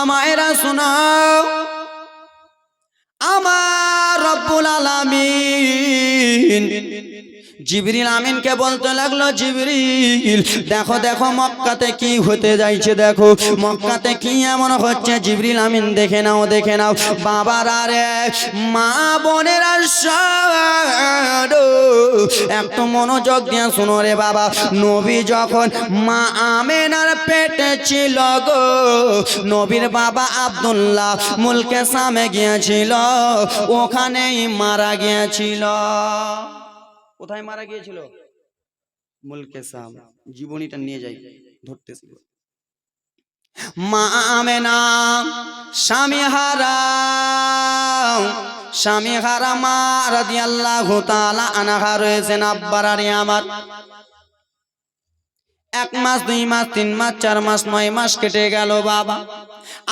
আব্বা মায়েরা শোনাও, আমার রব্বুল আলামিন জিবরিল আমিনকে বলতে লাগলো, জিবরিল দেখো দেখো মক্কাতে কি হতে যাইছে, দেখো মক্কাতে কি এমন হচ্ছে। জিবরিল আমিন দেখে নাও দেখে নাও। বাবারা রে, মা বোনেরা একটু মনোযোগ দিয়ে শুনো রে বাবা। নবী যখন মা আমেনার পেটে ছিল গো, নবীর বাবা আব্দুল্লাহ মুলকে শামে গিয়েছিল, ওখানেই মারা গিয়েছিল। কোথায় মারা গিয়েছিল? মুলকে শাম। জীবনীটা নিয়ে যাই, ধরতেছি। মা আমেনা স্বামী হারা মা রাদিয়াল্লাহু তাআলা আনহা রয়েছেন। আব্বারারে আমার 1 মাস 2 মাস 3 মাস 4 মাস 9 মাস কেটে গেল বাবা।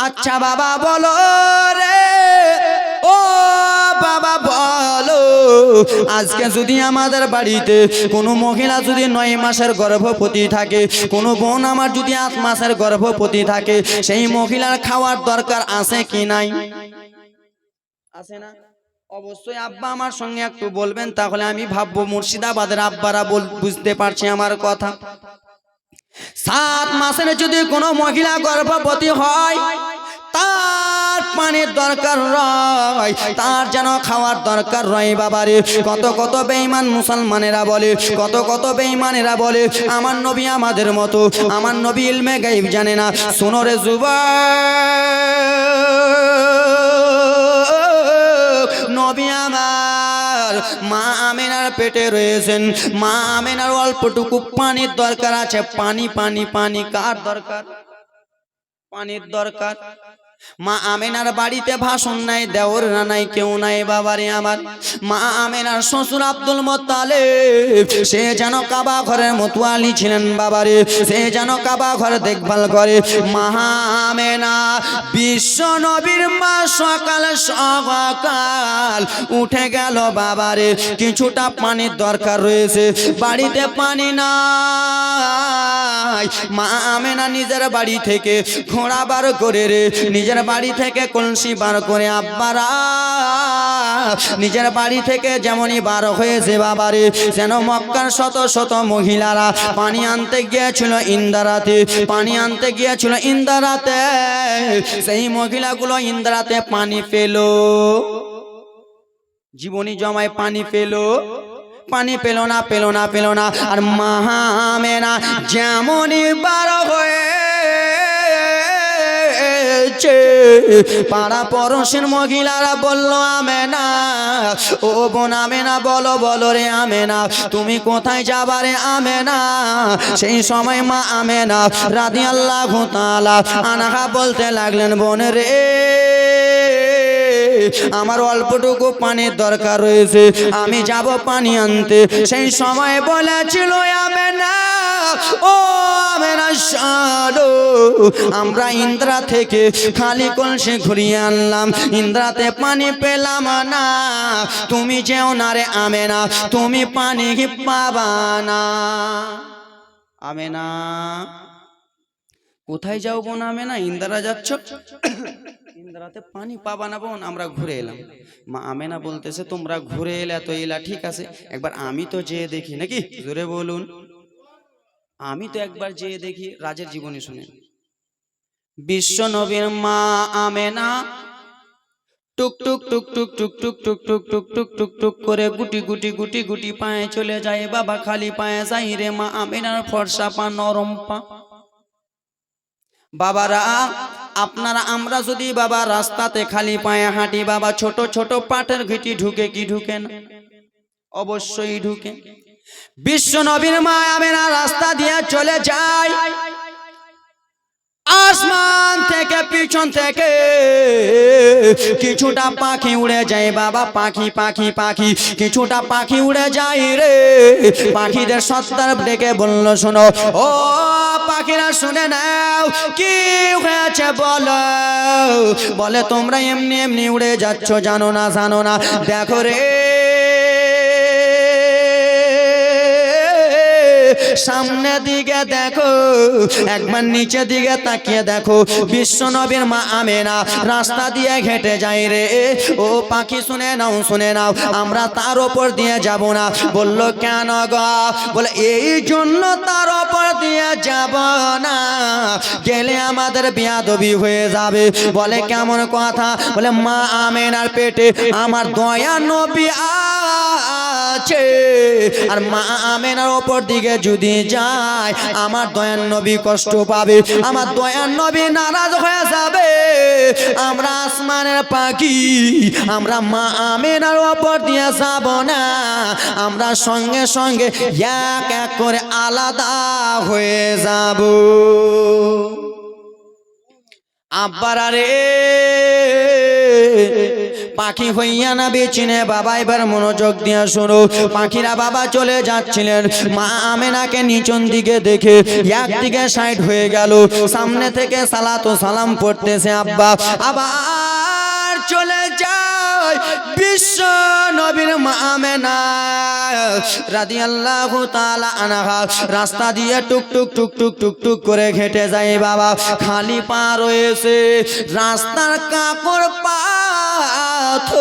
আচ্ছা বাবা বলো রে, ও বাবা বলো, আজকে যদি আমাদের বাড়িতে কোনো মহিলা যদি 9 মাসের গর্ভবতী থাকে, কোনো বোন আমার যদি 8 মাসের গর্ভবতী থাকে, সেই মহিলার খাওয়ার দরকার আছে কি নাই? আছে না? অবশ্যই আব্বা আমার সঙ্গে একটু বলবেন, তাহলে আমি ভাববো মুর্শিদাবাদের আব্বারা বুঝতে পারছে আমার কথা। 7 মাসের যদি কোনো মহিলা গর্ভবতী হয়, তার পানির দরকার রয়, তার যেন খাওয়ার দরকার রয় বাবারে। কত কত বেঈমান মুসলমানেরা বলে, কত কত বেঈমানেরা বলে আমার নবী আমাদের মতো, আমার নবী ইলমে গায়ব জানে না। শোনো রে যুবক, নবী আমার মা আমেনার পেটে রয়েছেন। মা আমেনার অল্পটুকু পানির দরকার আছে। পানি পানি পানি কার দরকার? পানির দরকার। মা আমেনার বাড়িতে ভাষণ নাই, দেওর নাই, কেউ নাই বাবারে আমার। মা আমেনার শ্বশুর আব্দুল মুত্তালিব, সে যেন কাবা ঘরের মতোয়ালি ছিলেন বাবারে, সে যেন কাবা ঘর দেখভাল করে। মা আমেনা বিশ্ব নবীর মা সকাল সকাল উঠে গেল বাবারে, কিছুটা পানির দরকার রয়েছে, বাড়িতে পানি নাই। মা আমেনা নিজের বাড়ি থেকে ঘোড়া বার করে রে, নিজের বাড়ি থেকে কলসি বার করে আব্বারা নিজের বাড়ি থেকে যেমনই বার হয়েছে বাবারে, যেন মক্কার শত শত মহিলারা পানি আনতে গিয়েছিল ইন্দারাতে, পানি আনতে গিয়েছিল ইন্দারাতে, সেই মহিলাগুলো ইন্দারাতে পানি পেল, জীবনী জমায় পানি পেল, পানি পেল না পেল না পেল না। আর মা আমেনা যেমনই বার হয়ে পাড়া পড়োশির মহিলারা বলল, আমেনা ও বোন আমেনা, বলো বলো রে আমেনা, তুমি কোথায় যাবা রে আমেনা? সেই সময় মা আমেনা রাদিয়াল্লাহু তাআলা আনহা বলতে লাগলেন, বোন রে আমার অল্পটুকু পানির দরকার রয়েছে, আমি যাব পানি আনতে। সেই সময় বলেছিল আমেনা, ও আমেনা শোনো, আমরা ইন্দ্রা থেকে খালি কলসি ঘুরিয়ে আনলাম, ইন্দ্রাতে পানি পেলাম না, তুমি যেও না রে আমেনা, তুমি পানি পাবা না। আমেনা কোথায় যাও বোন আমেনা? ইন্দ্রা যাচ্ছ, ইন্দ্রাতে পানি পাবা না বোন, আমরা ঘুরে এলাম। মা আমেনা বলতেছে, তোমরা ঘুরে এলে তো এলা ঠিক আছে, একবার আমি তো যেয়ে দেখি, নাকি জোরে বলুন, আমি তো একবার যেয়ে দেখি। রাজের জীবনী শুনে বিশ্ব নবীর মা আমেনা টুক টুক টুক টুক টুক টুক টুক টুক টুক টুক টুক টুক করে গুটি গুটি গুটি গুটি পায়ে চলে যায় বাবা, খালি পায়ে যাই রে মা আমেনার ফর্সা পা, নরম পা। বাবারা আপনারা আমরা যদি বাবা রাস্তাতে খালি পায়ে হাঁটি বাবা, ছোট ছোট পাটের ঘিটি ঢুকে কি ঢুকে না? অবশ্যই ঢুকে। বিশ্ব নবীর মা আমেনা রাস্তা দিয়ে চলে যায়, আসমান থেকে পিছন থেকে কিছুটা পাখি উড়ে যায় বাবা, পাখি পাখি পাখি, কিছুটা পাখি উড়ে যায় রে। পাখিদের সর্দার ডেকে বলল, শোনো ও পাখিরা শুনে নাও, কি হয়েছে বলো। বলে, তোমরা এমনি এমনি উড়ে যাচ্ছ, জানো না জানো না, দেখো রে সামনে দিকে দেখো, একবার নিচে দিকে তাকিয়ে দেখো, বিশ্ব নবীর মা আমেনা রাস্তা দিয়ে হেঁটে যায় রে। ও পাখি শুনে নাও, শুনে নাও, আমরা তার ওপর দিয়ে যাব না। বলল কেন গো? বলে এই জন্য তার ওপর দিয়ে যাব না, গেলে আমাদের বিয়াদবি হয়ে যাবে। বলে কেমন কথা? বলে মা আমেনার পেটে আমার দয়া নবী আছে, আর মা আমেনার ওপর দিকে যদি যায় আমার দয়ার নবী কষ্ট পাবে, আমার দয়ার নবী নারাজ হয়ে যাবে। আমরা আসমানের পাখি, আমরা মা আমেনার ওপর দিয়ে যাব না, আমরা সঙ্গে সঙ্গে এক এক করে আলাদা হয়ে যাব। আব্বার রে পাখি হইয়া না বেচিনে বাবা, এবার মনোযোগ দিয়ে শোনো। পাখিরা বাবা চলে যাচ্ছিলেন, মা আমেনাকে নিচন দিকে দেখে একদিকে সাইড হয়ে গেল, সামনে থেকে সালাত ও সালাম পড়তেছে আব্বা। আবার চলে যায় বিশ্ব নবীর মা আমেনা রাদিয়াল্লাহু তাআলা আনহা রাস্তা দিয়ে টুক টুক টুক টুক টুক টুক করে হেঁটে যায় বাবা। খালি পা রয়েছে, রাস্তার কাপড় পাথর।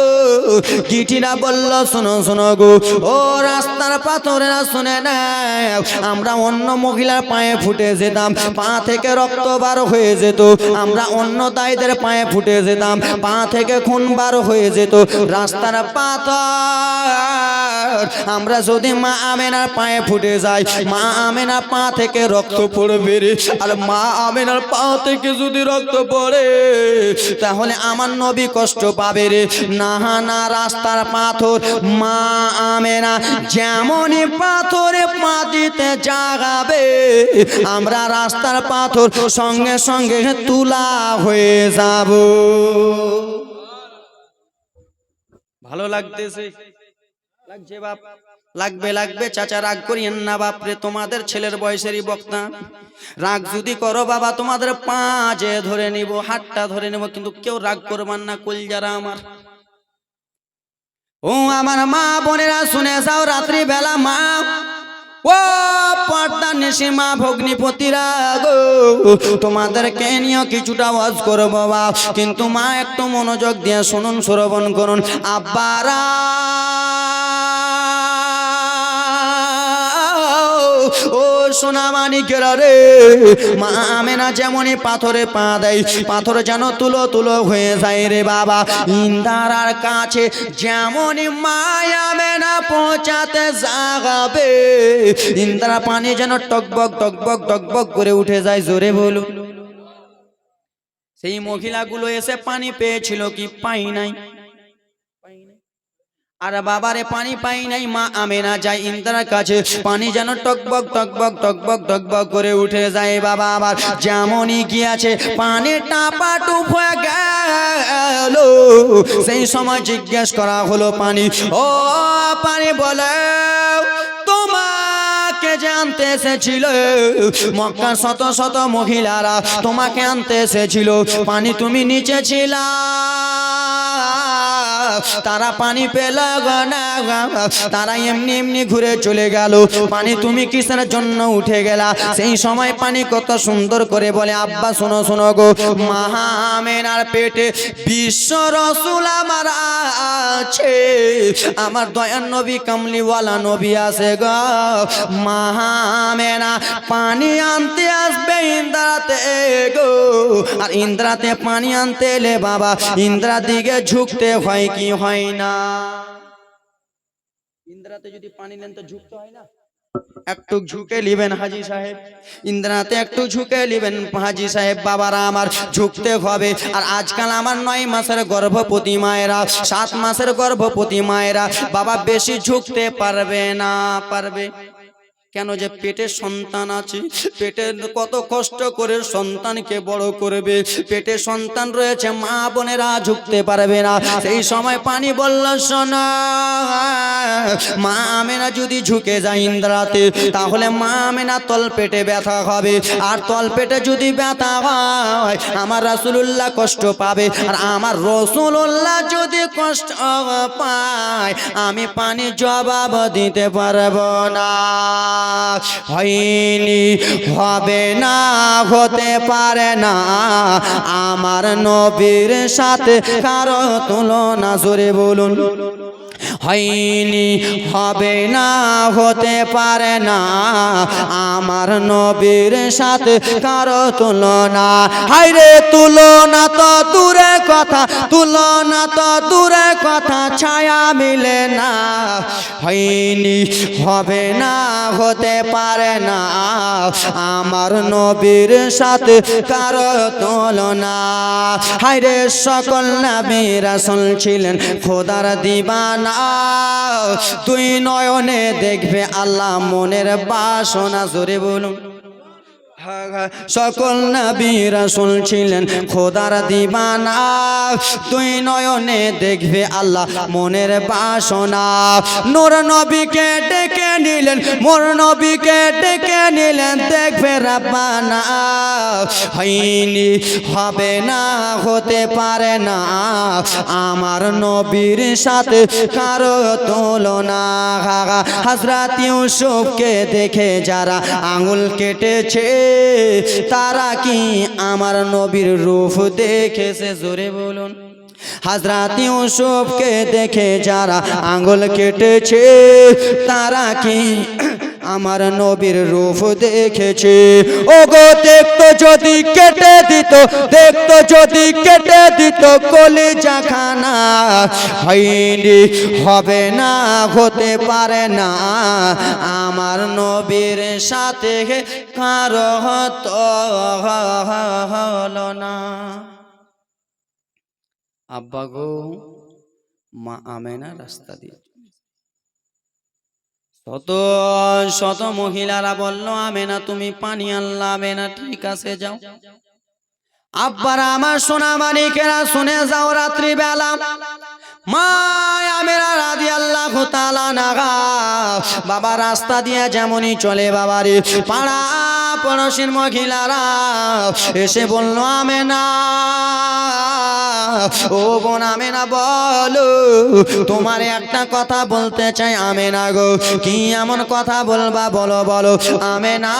গিটিরা বলল শোনো শোনো গো, ও রাস্তার পাথরেরা শুনে না, আমরা অন্য মহিলার পায়ে ফুটে যেতাম, পা থেকে রক্ত বার হয়ে যেত, আমরা অন্য দায়ীদের পায়ে ফুটে যেতাম, পা থেকে খুন বার হয়ে যেত। রাস্তার পাথর আমরা যদি মা আমেনার পায়ে ফুটে যাই, মা আমেনার পা থেকে রক্ত পড়বে রে। আর মা আমেনার পা থেকে যদি রক্ত পড়ে তাহলে আমার নবী কষ্ট পাবে রে। না না, রাস্তার পাথর মা আমেনা যেমনই পাথরে পা দিতে জাগাবে, আমরা রাস্তার পাথর সঙ্গে সঙ্গে তুলা হয়ে যাব। ভালো লাগতেছে? লাগছে বাপ? লাগবে লাগবে। চাচা রাগ করিয়েন না বাপরে, তোমাদের ছেলের বয়সেরই বক্তা। রাগ যদি করো বাবা তোমাদের পাঁজে ধরে নিব, হাতটা ধরে নেব, কিন্তু কেউ রাগ করবার না কলজারা আমার। ও আমার মা বোনেরা শুনে যাও, রাত্রি বেলা মা ও পর্দা নিশি মা ভগ্নিপতিরা গো, তোমাদেরকে নিয়ে কিছুটা ওয়াজ করব বাবা, কিন্তু মা একটু মনোযোগ দিয়ে শুনুন, শ্রবণ করুন। আব্বারা ও সোনা মানিকেরা রে, মা আমেনা যেমনই পাথরে পা দেয়, পাথর যেন তুলো তুলো হয়ে যায় রে বাবা। ইন্দারার কাছে যেমনই মা আমেনা পৌঁছাতে যাবে, ইন্দারা পানি যেন টকবক টকবক টকবক করে উঠে যায়। জোরে বলুন। সেই মহিলাগুলো এসে পানি পেয়েছিল কি? পাই নাই। আর বাবারে পানি পাই নাই, মা আমেনা যায় ইন্দ্রার কাছে, পানি যেন টকবক টকবক টকবক টকবক করে উঠে যায় বাবা। আবার যেমনই গিয়েছে পানি টাপা টুপ হয়ে গেল, সেই সময় জিজ্ঞেস করা হলো পানি, ও পানি বলে তোমাকে যে আনতে এসেছিল, মক্কার শত শত মহিলারা তোমাকে আনতে এসেছিল, পানি তুমি নিচে ছিলা, তারা পানি পেল না, তারা এমনি এমনি ঘুরে চলে গেল, পানি তুমি কিসের জন্য উঠে গেলা? সেই সময় পানি কত সুন্দর করে বলে, আব্বা শোনো শোনো গো, মা আমেনার পেটে বিশ্ব রসুল আমার আছে, আমার দয়ার নবী কামলিওয়ালা নবী আছে গো। মা আমেনা পানি আনতে আসবে ইন্দ্রাতে গো, আর ইন্দ্রাতে পানি আনতে এলে বাবা ইন্দ্রার দিকে ঝুঁকতে হয় কি হয় না? ইন্দ্রাতে যদি পানি নেন তো ঝুঁকতে হয় না? একটু ঝুঁকে নিবেন হাজি সাহেব, ইন্দ্রাতে একটু ঝুঁকে নিবেন হাজি সাহেব। বাবারা আমার ঝুঁকতে হবে। আর আজকাল আমার 9 মাসের গর্ভবতী মায়েরা, 7 মাসের গর্ভবতী মায়েরা বাবা বেশি ঝুঁকতে পারবে না। পারবে কেন? যে পেটে সন্তান আছে, পেটে কত কষ্ট করে সন্তানকে বড় করবে, পেটে সন্তান রয়েছে, মা বোনেরা ঝুঁকতে পারবে না। সেই সময় পানি বলল শোনা, মা আমেনা যদি ঝুঁকে যায় ইন্দ্রাতে, তাহলে মা আমেনা তল পেটে ব্যথা হবে, আর তল পেটে যদি ব্যথা হয় আমার রাসূলুল্লাহ কষ্ট পাবে, আর আমার রাসূলুল্লাহ যদি কষ্ট পায় আমি পানি জবাব দিতে পারবো না। হয়নি হবে না হতে পারে না আমার নবীর সাথে কারো তুলনা জোরে বলুন হয়নি হবে না হতে পারে না আমার নবীর সাথে কারো তুলনা হায়রে তুলনা তো দূরে কথা তুলনা তো দূরে কথা ছায়া মিলে না হয়নি হবে না হতে পারে না আমার নবীর সাথে কারো তুলনা হায়রে সকল নবী রাসূল ছিলেন খোদার দিবানা তুই নয়নে দেখবে আল্লাহ মনের বাসনা জোরে বলুন সকল নবী রাসূল ছিলেন খোদার দিবানা তুই নয়নে দেখবে আল্লাহ মনের বাসনা নূর নবীকে ডেকে নিলেন মোর নবীকে ডেকে নিলেন দেখবে রাব্বানা হয়নি হবে না হতে পারে না আমার নবীর সাথে কারো তুলনা হযরত ইউসুফকে দেখে যারা আঙুল কেটেছে তারা কি আমার নবীর রূপ দেখেছে জোরে বলুন হযরত ইউসুফকে দেখে যারা আঙ্গুল কেটেছে তারা কি আমার নবীর রূপ দেখেছে ওগো দেখতো যদি কেটে দিত দেখতো যদি কেটে দিত কলিজা খানা হয়নি হবে না হতে পারে না আমার নবীর সাথে কারো হলো না আব্বা গো মা আমেনা রাস্তা দিয়ে শত শত মহিলারা বলল আমেনা তুমি পানি আনলা আমেনা ঠিক আছে যাও আব্বারা আমার সোনা মানিকেরা শুনে যাও রাত্রি বেলা মা আমেনা রাদিয়াল্লাহু তাআলা আনহা বাবা রাস্তা দিয়ে যেমনই চলে বাবারে পাড়া পড়োশির মহিলারা এসে বলল আমেনা ও বোন আমেনা বলো তোমার একটা কথা বলতে চাই আমেনা গো কি এমন কথা বলবা বলো বলো আমেনা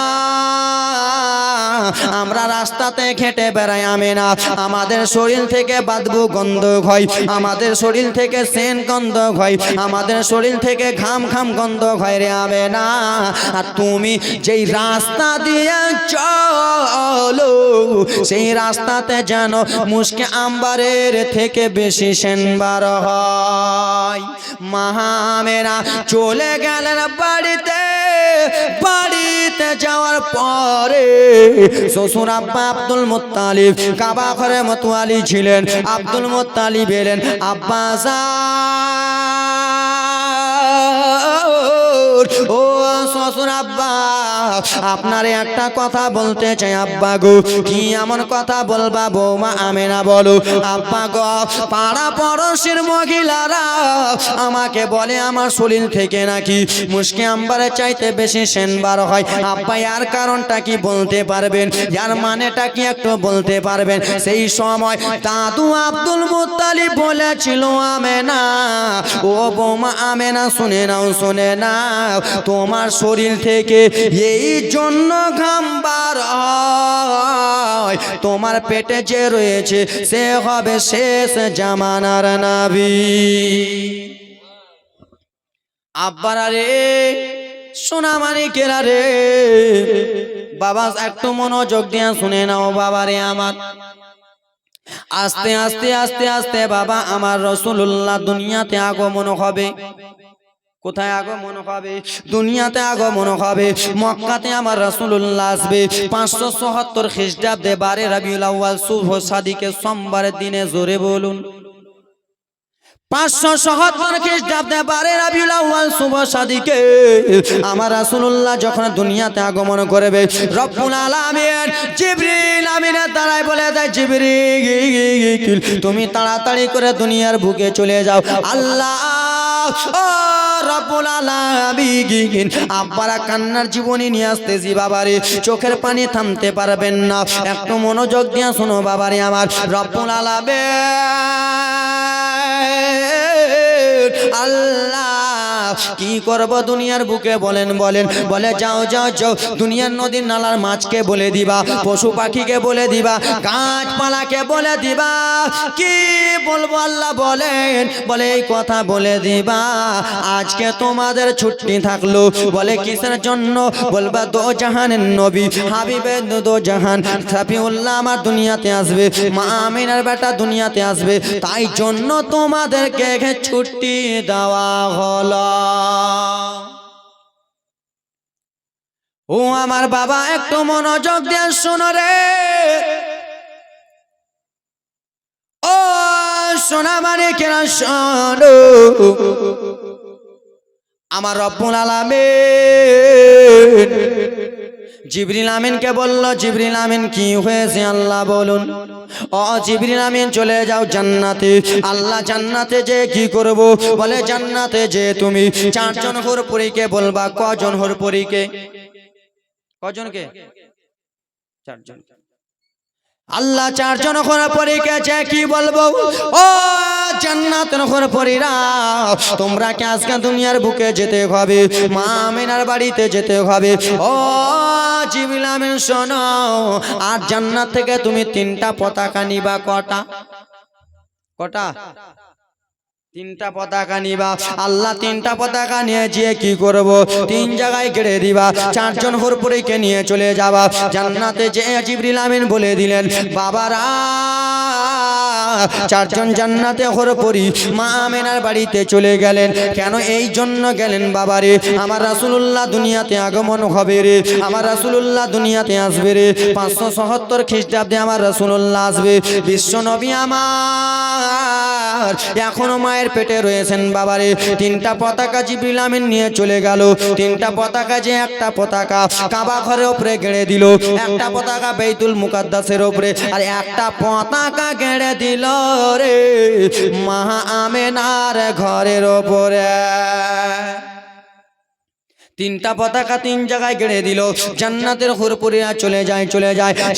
আমরা রাস্তাতে খেটে বেড়াই আমেনা আমাদের শরীর থেকে বাদবু গন্ধ হয় আমাদের শরীর থেকে সেন্ট গন্ধ হয় আমাদের শরীর থেকে ঘাম ঘাম গন্ধ হয় রে আমেনা আর তুমি যেই রাস্তা দিয়ে চলো সেই রাস্তাতে যেন মুশকে আম্বারের থেকে বেশি সেনবার হয় মা আমেনা চলে গেলেন বাড়িতে বাড়িতে যাওয়ার পরে শ্বশুর আব্বা আব্দুল মুত্তালিব কাবা ঘরে মতোয়ালি ছিলেন আব্দুল মুত্তালিব এলেন আব্বা ও শ্বশুর আব্বা আপনারে একটা কথা বলতে চাই আব্বা গো কি এমন কথা বলবা বৌমা আমেনা বলো আব্বা গো পাড়া পড়োশির মহিলারা আমাকে বলে আমার শরীর থেকে নাকি মুশকে আম্বারের চাইতে বেশি সেনবার হয় আব্বা এর কারণটা কি বলতে পারবেন যার মানেটা কি একটু বলতে পারবেন সেই সময় দাদু আব্দুল মুত্তালিব বলেছিল আমেনা ও বৌমা আমেনা শুনে নাও তোমার শরীর থেকে এই জন্য ঘাম বার হয় তোমার পেটে যে রয়েছে সে হবে শেষ জামানার নবী আব্বারা রে সোনা মানিকেরা রে বাবা একটু মনোযোগ দিয়ে শুনে নাও বাবা রে আমার আস্তে আস্তে আস্তে আস্তে বাবা আমার রাসূলুল্লাহ দুনিয়াতে আগমন হবে কোথায় আগমন হবে দুনিয়াতে আগমন হবে মক্কাতে আমার রাসূলুল্লাহ আসবে 577 খ্রিস্টাব্দে 12 রবিউল আউয়াল শুভ সাদিকের সোমবারের দিনে জোরে বলুন 577 খ্রিস্টাব্দে 12 রবিউল আউয়াল শুভ সাদিকে আমার রাসূলুল্লাহ যখন দুনিয়াতে আগমন করবে রব্বুল আলামিন জিবরিল আমিনের দ্বারাই বলে দেয় জিবরিল তুমি তাড়াতাড়ি করে দুনিয়ার বুকে চলে যাও আল্লাহ ও রব্বুল আলামিন আব্বারা কান্নার জীবনী নিয়ে আসতেছি বাবারে চোখের পানি থামতে পারবেন না একটু মনোযোগ দিয়ে শোনো বাবারে আমার রব্বুল আলামিন আল্লাহ কি করব দুনিয়ার বুকে বলেন বলেন বলে যাও যাও যাও দুনিয়ার নদীর নালার মাছকে বলে দিবা পশু পাখিকে বলে দিবা গাছপালাকে বলে দিবা কি বলবো আল্লাহ বলেন বলে এই কথা বলে দিবা আজকে তোমাদের ছুটি থাকলো বলে কিসের জন্য বলবা দো জাহানের নবী হাবিবে দো জাহান সাফিউল্লাহ আমার দুনিয়াতে আসবে মা আমিনার বেটা দুনিয়াতে আসবে তাই জন্য তোমাদেরকে ছুটি দেওয়া হলো ও আমার বাবা একটু মনোযোগ দিয়ে শোনো রে ও সোনা মানে কেনা শোনো আমার রব্বুল আলামিন জিবরিল আমিনকে বলল জিবরিল আমিন কি হয়েছে আল্লাহ বলুন ও জিবরিল আমিন চলে যাও জান্নাতে আল্লাহ জান্নাতে যে কি করব বলে জান্নাতে যে তুমি চারজন হুরপুরীকে বলবা কজন হুরপুরীকে কজনকে চারজন আল্লাহ চারজন হুরপুরীকে যে কি বলবো ও জান্নাতের হুরপুরীরা তোমরা কি আজকে দুনিয়ার বুকে যেতে হবে মা আমিনার বাড়িতে যেতে হবে ও জিবরিল আমিন শোনো আর জান্নাত থেকে তুমি তিনটা পতাকা নিবা কটা কটা তিনটা পতাকা নিবা আল্লাহ তিনটা পতাকা নিয়ে গিয়ে কি করব তিন জায়গায় গেড়ে দিবা চারজন হুরপুরীকে নিয়ে চলে যাবা জান্নাতে যে জিবরিল আমিন বলে দিলেন বাবারা চারজন জান্নাতে হুরপুরী মা আমিনার বাড়িতে চলে গেলেন কেন এই জন্য গেলেন বাবারে আমার রাসূলুল্লাহ দুনিয়াতে আগমন হবে রে আমার রাসূলুল্লাহ দুনিয়াতে আসবে রে 577 খ্রিস্টাব্দে আমার রাসূলুল্লাহ আসবে বিশ্ব নবী আমার এখনো মায়ের পেটে রয়েছেন বাবারে তিনটা পতাকা জিবরিল আমিন নিয়ে চলে গেল তিনটা পতাকা যে একটা পতাকা কাবা ঘরের উপরে গেড়ে দিল একটা পতাকা বাইতুল মুকাদ্দাসের উপরে আর একটা পতাকা গেড়ে দিল রে মা আমিনার ঘরের উপরে তিনটা পতাকা তিন জায়গায় গেড়ে দিল জান্নাতের হুরপুরীরা চলে যায়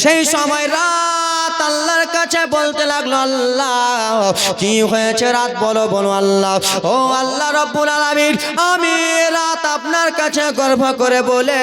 সেই সময় রাত আল্লাহর কাছে বলতে লাগলো আল্লাহ কি হয়েছে রাত বলো বলো আল্লাহ ও আল্লাহ রব্বুল আলামিন আমি রাত আপনার কাছে গর্ব করে বলে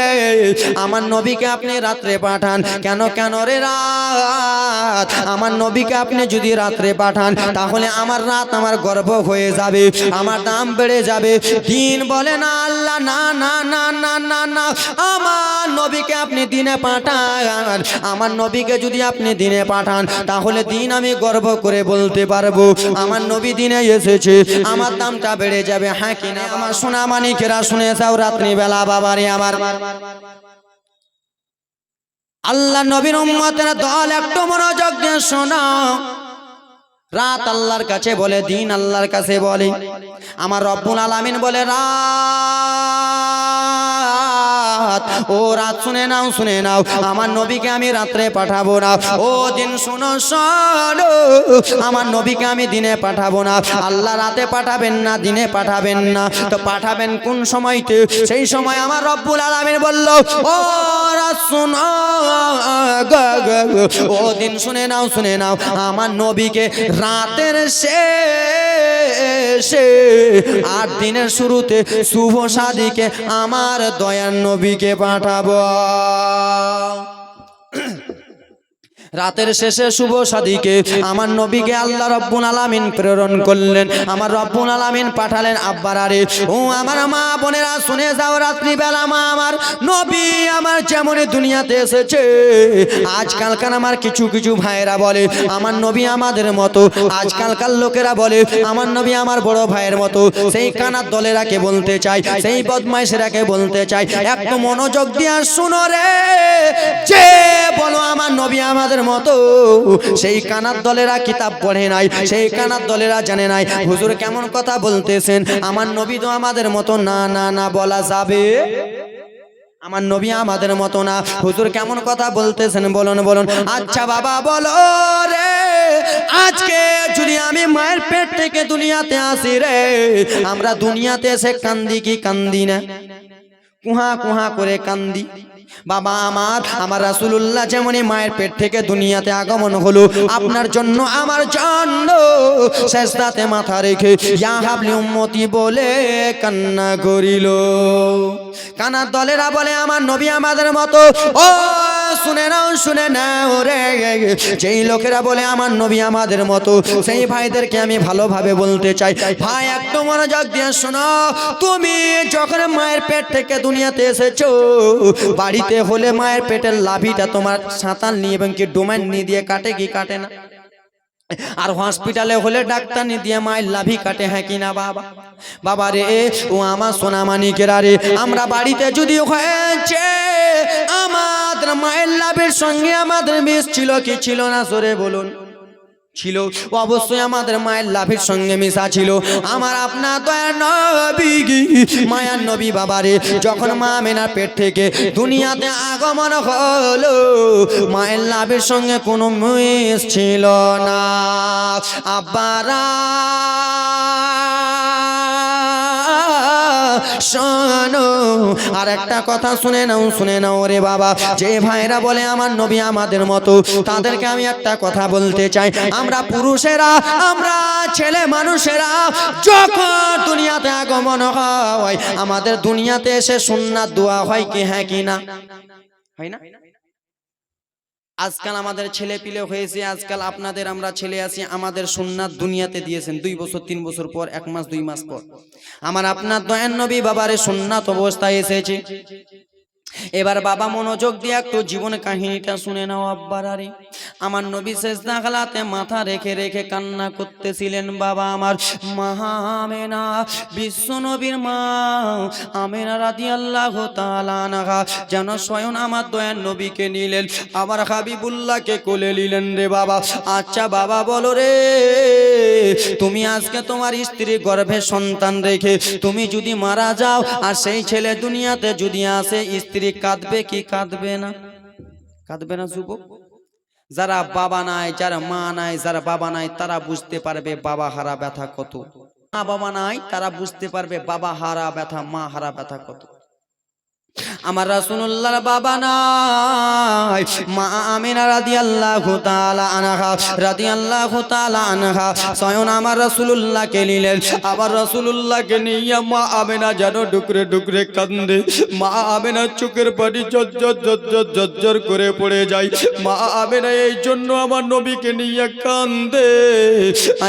আমার নবীকে আপনি রাত্রে পাঠান কেন কেন রে রাত আমার নবীকে আপনি যদি রাত্রে পাঠান তাহলে আমার রাত আমার গর্ব হয়ে যাবে আমার দাম বেড়ে যাবে দিন বলে না আল্লাহ না না না না না না আমার নবীকে আপনি দিনে পাঠান আমার নবীকে যদি আপনি দিনে পাঠান তাহলে দিন আমি গর্ব করে বলতে পারবো আমার নবী দিনে এসেছে আমার দামটা বেড়ে যাবে হ্যাঁ কিনা আমার সোনা মানিকেরা শুনে যাও রাত্রি বেলা বাবারে আমার আল্লাহ নবীর উম্মতের দল একটু মনোযোগ দিয়ে শোনো রাত আল্লাহর কাছে বলে দিন আল্লাহর কাছে বলে আমার রব্বুল আলামিন বলে রাত ও রাত শুনে নাও আমার নবীকে আমি রাত্রে পাঠাবো না ও দিন শোনো শোনো আমার নবীকে আমি দিনে পাঠাবো না আল্লাহ রাতে পাঠাবেন না দিনে পাঠাবেন না তো পাঠাবেন কোন সময়তে সেই সময় আমার রব্বুল আলামিন বলল ও রাত শোনো ও দিন শুনে নাও আমার নবীকে রাতের শেষে আর দিনের শুরুতে শুভ সাদিকে আমার দয়ার নবীকে পাঠাবো রাতের শেষে শুভ সাদিকে আমার নবীকে আল্লাহ রব্বুল আলামিন প্রেরণ করলেন আমার রব্বুল আলামিন পাঠালেন আব্বারারে ও আমার মা বোনেরা শুনে যাও রাত্রি বেলা মা আমার নবী আমার যেমন দুনিয়াতে এসেছে আজকালকার আমার কিছু কিছু ভাইয়েরা বলে আমার নবী আমাদের মতো আজকালকার লোকেরা বলে আমার নবী আমার বড় ভাইয়ের মতো সেই কানার দলেরাকে বলতে চাই সেই বদমাইশেরাকে বলতে চাই একটু মনোযোগ দিয়ে শুনো রে যে বলো আমার নবী আমাদের মতো সেই কানার দলেরা কিতাব পড়ে নাই সেই কানার দলেরা জানে নাই হুজুর কেমন কথা বলতেছেন আমার নবী তো আমাদের মতো না না না বলা যাবে আমার নবী আমাদের মতো না হুজুর কেমন কথা বলতেছেন বলুন আচ্ছা বাবা বলো রে আজকে যদি আমি মায়ের পেট থেকে দুনিয়াতে আসি রে আমরা দুনিয়াতে এসে কান্দি কি কান্দি না কুহা কুহা করে কান্দি বাবা আমার রাসূলুল্লাহ যেমনই মায়ের পেট থেকে দুনিয়াতে আগমন হলো, আপনার জন্য আমার জন্য সেজদাতে মাথা রেখে ইয়া হাবলি উম্মতি বলে কান্না করিল। কানার দলেরা বলে আমার নবী আমাদের মতো। ও শুনে নাও রে, যেই লোকেরা বলে আমার নবী আমাদের মতো, সেই ভাইদেরকে আমি ভালোভাবে বলতে চাই, ভাই একটু মনোযোগ দিয়ে শোনো। তুমি যখন মায়ের পেট থেকে দুনিয়াতে এসেছো, বাড়িতে হলে মায়ের পেটের লাভিটা তোমার সাঁতার নিয়ে এবং কি ডোমেন নিয়ে দিয়ে কাটে কি কাটে না? আর হসপিটালে হলে ডাক্তার নিয়ে দিয়ে মায়ের লাভি কাটে, হ্যাঁ কিনা বাবা? বাবা রে ও আমার সোনা মানিকেরা রে, আমরা বাড়িতে যদি হয়েছে আমাদের মায়ের লাভের সঙ্গে আমাদের মিশ ছিল কি ছিল না? জোরে বলুন। ছিল, অবশ্যই আমাদের মায়ের লাভের সঙ্গে মিশা ছিল। আমার আপনার দয়ার নবী মায়ার নবী বাবারে যখন মা আমেনার পেট থেকে দুনিয়াতে আগমন হলো, মায়ের লাভের সঙ্গে কোনো মিশ ছিল না। আব্বারা শোনো, আর একটা কথা শুনে নাও রে বাবা, যে ভাইরা বলে আমার নবী আমাদের মতো, তাদেরকে আমি একটা কথা বলতে চাই। আমরা পুরুষেরা, আমরা ছেলে মানুষেরা যখন দুনিয়াতে আগমন হয়, আমাদের দুনিয়াতে এসে সুন্নাত দোয়া হয় কি, হ্যাঁ কি না? হয় না? আজকাল আমাদের ছেলে পিলে হয়েছে, আজকাল আপনাদের আমরা ছেলে আছি, আমাদের সুন্নাত দুনিয়াতে দিয়েছেন 2 বছর 3 বছর পর, 1 মাস 2 মাস পর। আমার আপনার দয়ার নবী বাবারে সুন্নাত অবস্থায় এসেছে। এবার বাবা মনোযোগ দিয়ে একটু জীবন কাহিনীটা শুনে নাও। আব্বারারে আমার নবী সেজদা খালাতে মাথা রেখে রেখে কান্না করতেছিলেন। বাবা আমার মা আমেনা, বিশ্ব নবীর মা আমেনা রাদিয়াল্লাহু তাআলা আনহা যেন স্বয়ং আমার দয়ার নবীকে নিলেন, আবার হাবিবুল্লাহকে কোলে নিলেন রে বাবা। আচ্ছা বাবা বলো রে, তুমি আজকে তোমার স্ত্রী গর্ভে সন্তান রেখে তুমি যদি মারা যাও, আর সেই ছেলে দুনিয়াতে যদি আসে, স্ত্রী কাঁদবে কি কাঁদবে না? কাঁদবে না যুবক? যারা বাবা নাই, যারা মা নাই, যারা বাবা নাই, তারা বুঝতে পারবে বাবা হারা ব্যথা কত। মা বাবা নাই, তারা বুঝতে পারবে বাবা হারা ব্যথা, মা হারা ব্যথা কত। আমার রাসূলুল্লাহর বাবা নাই, মা আমিনা রাদিয়াল্লাহু তাআলা আনহা স্বয়ং আমার রাসূলুল্লাহকে নিলেন। আবার রাসূলুল্লাহকে নিয়ে মা আমিনা যেন ডুকরে ডুকরে কান্দে। মা আমিনা চোখের পানি ঝরঝর করে পড়ে যায়। মা আমিনা এই জন্য আমার নবীকে নিয়ে কান্দে,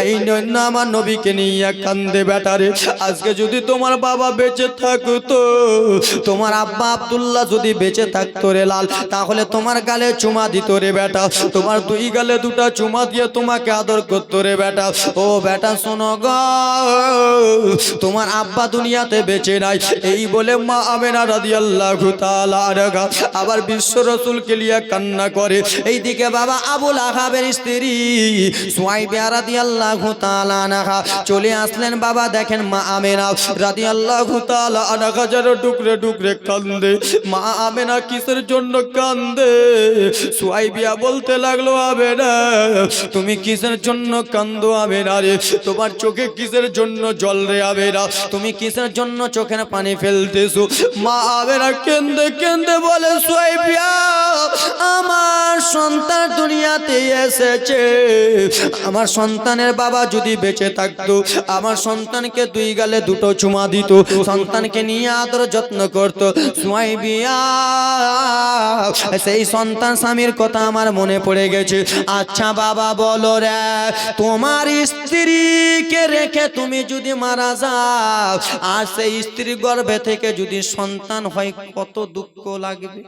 এই জন্য আমার নবীকে নিয়ে কান্দে। বেটারে আজকে যদি তোমার বাবা বেঁচে থাকতো, তোমার আব্বা আব্দুল্লাহ যদি বেঁচে থাকতো রে লাল, তাহলে তোমার গালে চুমা দিত রে বেটা, তোমার 2 গালে 2টা চুমা দিয়ে তোমাকে আদর করতো রে বেটা। ও বেটা শোনো গো, তোমার আব্বা দুনিয়াতে বেঁচে নাই, এই বলে মা আমেনা রাদিয়াল্লাহু তাআলা আনহা আবার বিশ্ব রাসূলকে নিয়ে কান্না করে। এইদিকে বাবা আবুল আহাবের স্ত্রী সুয়াইবা রাদিয়াল্লাহু তাআলা আনহা চলে আসলেন। বাবা দেখেন মা আমেনা রাদিয়াল্লাহু তাআলা আনহা যেন ডুকরে ডুকরে কান্দে। মা আমেনা কিসের জন্য কান্দে? সুয়াইবা বলতে লাগলো, আমেনা তুমি কিসের জন্য কান্দো? আমেনা রে তোমার চোখে কিসের জন্য জল রে? আমেনা তুমি কিসের জন্য চোখের পানি ফেলতেছো? মা আমেনা কেন্দে কেন্দে বলে, সুয়াইবা আমার সন্তান দুনিয়াতে এসেছে, আমার সন্তানের বাবা যদি বেঁচে থাকতো, আমার সন্তানকে 2 গালে 2টো চুমা দিত, সন্তানকে নিয়ে আদর যত্ন করত। সুয়াইবা সেই সন্তান স্বামীর কথা আমার মনে পড়ে গেছে। আচ্ছা বাবা বলো রে, তোমার স্ত্রীকে রেখে তুমি যদি মারা যাও, আর সেই স্ত্রীর গর্ভে থেকে যদি সন্তান হয়, কত দুঃখ লাগবে,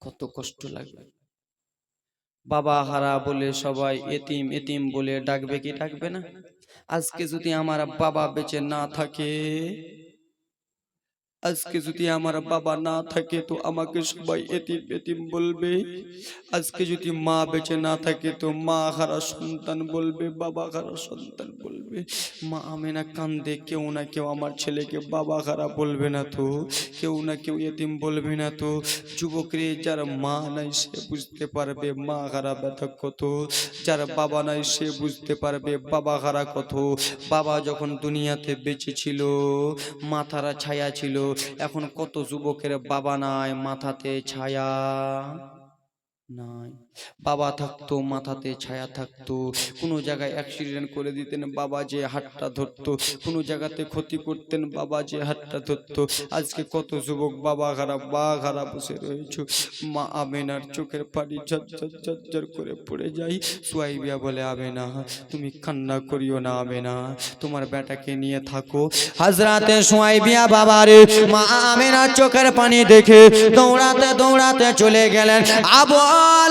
কত কষ্ট লাগবে। বাবা হারা বলে সবাই এতিম এতিম বলে ডাকবে কি ডাকবে না? আজকে যদি আমার বাবা বেঁচে না থাকে, আজকে যদি আমার বাবা না থাকে, তো আমাকে সবাই এতিম এতিম বলবে। আজকে যদি মা বেঁচে না থাকে, তো মা হারা সন্তান বলবে, বাবা হারা সন্তান বলবে। করবে। মা আমেনা কান্দে, কেউ না কেউ আমার ছেলেকে বাবা খারাপ বলবে না তো, কেউ না কেউ এতিম বলবে না তো। যুবকরে যার মা নাই সে বুঝতে পারবে মা খারাপ ব্যথা কত, যার বাবা নাই সে বুঝতে পারবে বাবা খারাপ কত। বাবা যখন দুনিয়াতে বেঁচে ছিল মাথারা ছায়া ছিল, এখন কত যুবকের বাবা নাই মাথাতে ছায়া নাই। বাবা থাকতো মাথাতে ছায়া থাকতো, কোনো জায়গায় অ্যাক্সিডেন্ট করে দিতেন বাবা যে হাতটা ধরতো, কোনো জায়গাতে ক্ষতি করতেন বাবা যে হাতটা ধরতো। আজকে কত যুবক বাবা খারাপ বসে রয়েছে। মা আমেনার চোখের পানি ঝরঝর ঝরঝর করে পড়ে যাই। সুয়াইবিয়া বলে আমেনা তুমি কান্না করিও না আমেনা, তোমার বেটাকে নিয়ে থাকো। হযরতে সুয়াইবিয়া বাবারে মা আমেনার চোখের পানি দেখে দৌড়াতে দৌড়াতে চলে গেলেন। আবু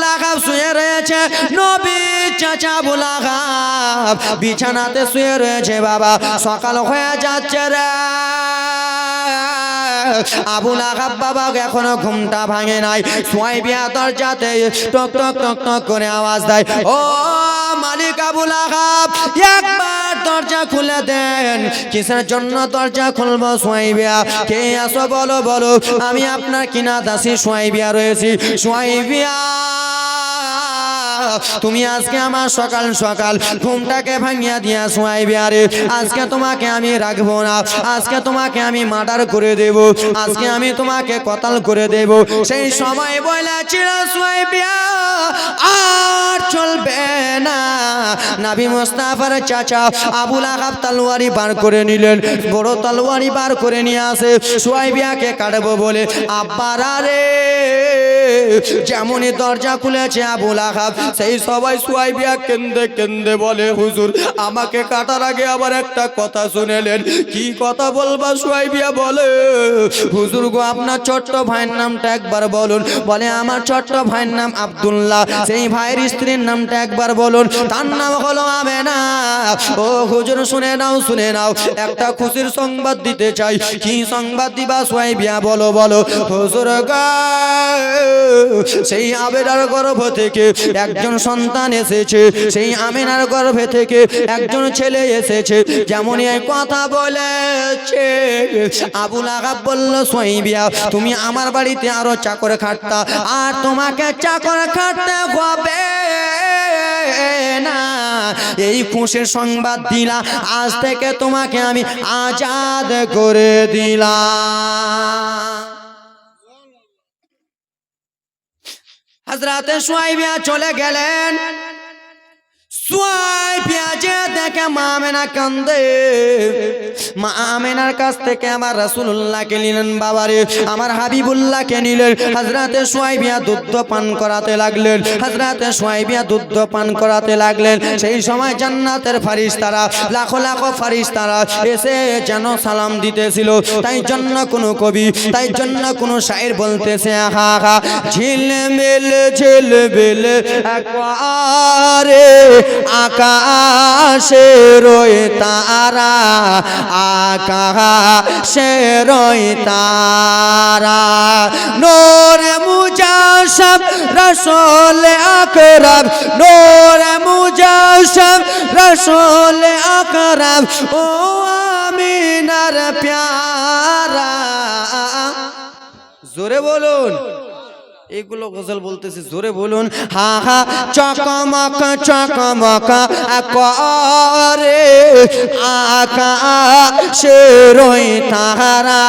লাহাব শুয়ে রয়েছে, নবী চাচা আবু লাহাব বিছানাতে শুয়ে রয়েছে। বাবা সকাল হয়ে যাচ্ছে রে, আবু লাহাব বাবা এখনো ঘুমটা ভাঙে নাই। সুয়াইবিয়া দরজাতে টক টক টক টক করে আওয়াজ দেয়, ও মালিক আবু লাহাব একবার দরজা খুলে দেন। কিসের জন্য দরজা খুলবো সুয়াইবিয়া? কে আসো বলো বলো, আমি আপনার কিনা দাসী সুয়াইবিয়া রয়েছি। সুয়াইবিয়া তুমি আজকে আমার সকাল সকাল ঘুমটাকে ভাঙিয়া দিয়া সুয়াইবিয়া রে, আজকে তোমাকে আমি রাখবো না, আজকে তোমাকে আমি মার্ডার করে দেব, আজকে আমি তোমাকে কতল করে দেব। সেই সময় বলেছিল সুয়াইবিয়া আর চলবে না। নবী মুস্তাফার চাচা আবু লাহাব তলোয়ারি বার করে নিলেন, বড় তলোয়ারি বার করে নিয়ে আসে সুয়াইবিয়াকে কাটবো বলে। আব্বারা রে যেমনই দরজা খুলেছে আবু লাহাব, সেই সবাই সুয়াইবিয়া কেন্দে কেন্দে বলে হুজুর আমাকে কাটার আগে আবার একটা কথা শুনেলেন। কি কথা বলবা? সুয়াইবিয়া বলে হুজুর গো আপনার ছোট্ট ভাইয়ের নামটা একবার বলুন। বলে আমার ছোট্ট ভাইয়ের নাম আব্দুল্লাহ। সেই ভাইয়ের স্ত্রীর নামটা একবার বলুন, তার নাম হলো আমেনা। ও হুজুর শুনে নাও শুনে নাও, একটা খুশির সংবাদ দিতে চাই। কি সংবাদ দিবা সুয়াইবিয়া? বলো বলো। হুজুর গো সেই আমেনার গর্ভ থেকে একজন সন্তান এসেছে, সেই আমেনার গর্ভে থেকে একজন ছেলে এসেছে। যেমনই এই কথা বলেছে আবু লাহাব বলল সুয়াইবিয়া তুমি আমার বাড়িতে আরো চাকর খাটতা, আর তোমাকে চাকর খাটতে হবে না। এই খুশির সংবাদ দিলা, আজ থেকে তোমাকে আমি আজাদ করে দিলাম। হযরতে সুয়াইবিয়া চলে গেলেন। সুয়াইবিয়া যে দেখে মা আমেনা কান্দে, মা আমেনার কাছ থেকে আমার রাসূলুল্লাহকে নিলেন বাবারে, আমার হাবিবুল্লাহকে নিলেন। হযরতে সুয়াইবিয়া দুধ পান করাতে লাগলেন, হযরতে সুয়াইবিয়া দুধ পান করাতে লাগলেন। সেই সময় জান্নাতের ফেরেশতারা লাখো লাখো ফেরেশতারা এসে যেন সালাম দিতেছিল। তাই জন্য কোনো কবি, তাই জন্য কোনো শায়ের বলতেছে আহা আহা ঝিলমিল ঝিলমিল একবারে আকাশে রয়ে তারা, আকাশে রয়ে তারা, নূরে মুজাসসাম রাসূল আকরাম, নূরে মুজাসসাম রাসূল আকরাম, ও আমিনার প্যারা। জোরে বলুন, এগুলো গজল বলতেছে, জোরে বলুন। হা হা চকমক চকমক করে আকাশে রয় তারা,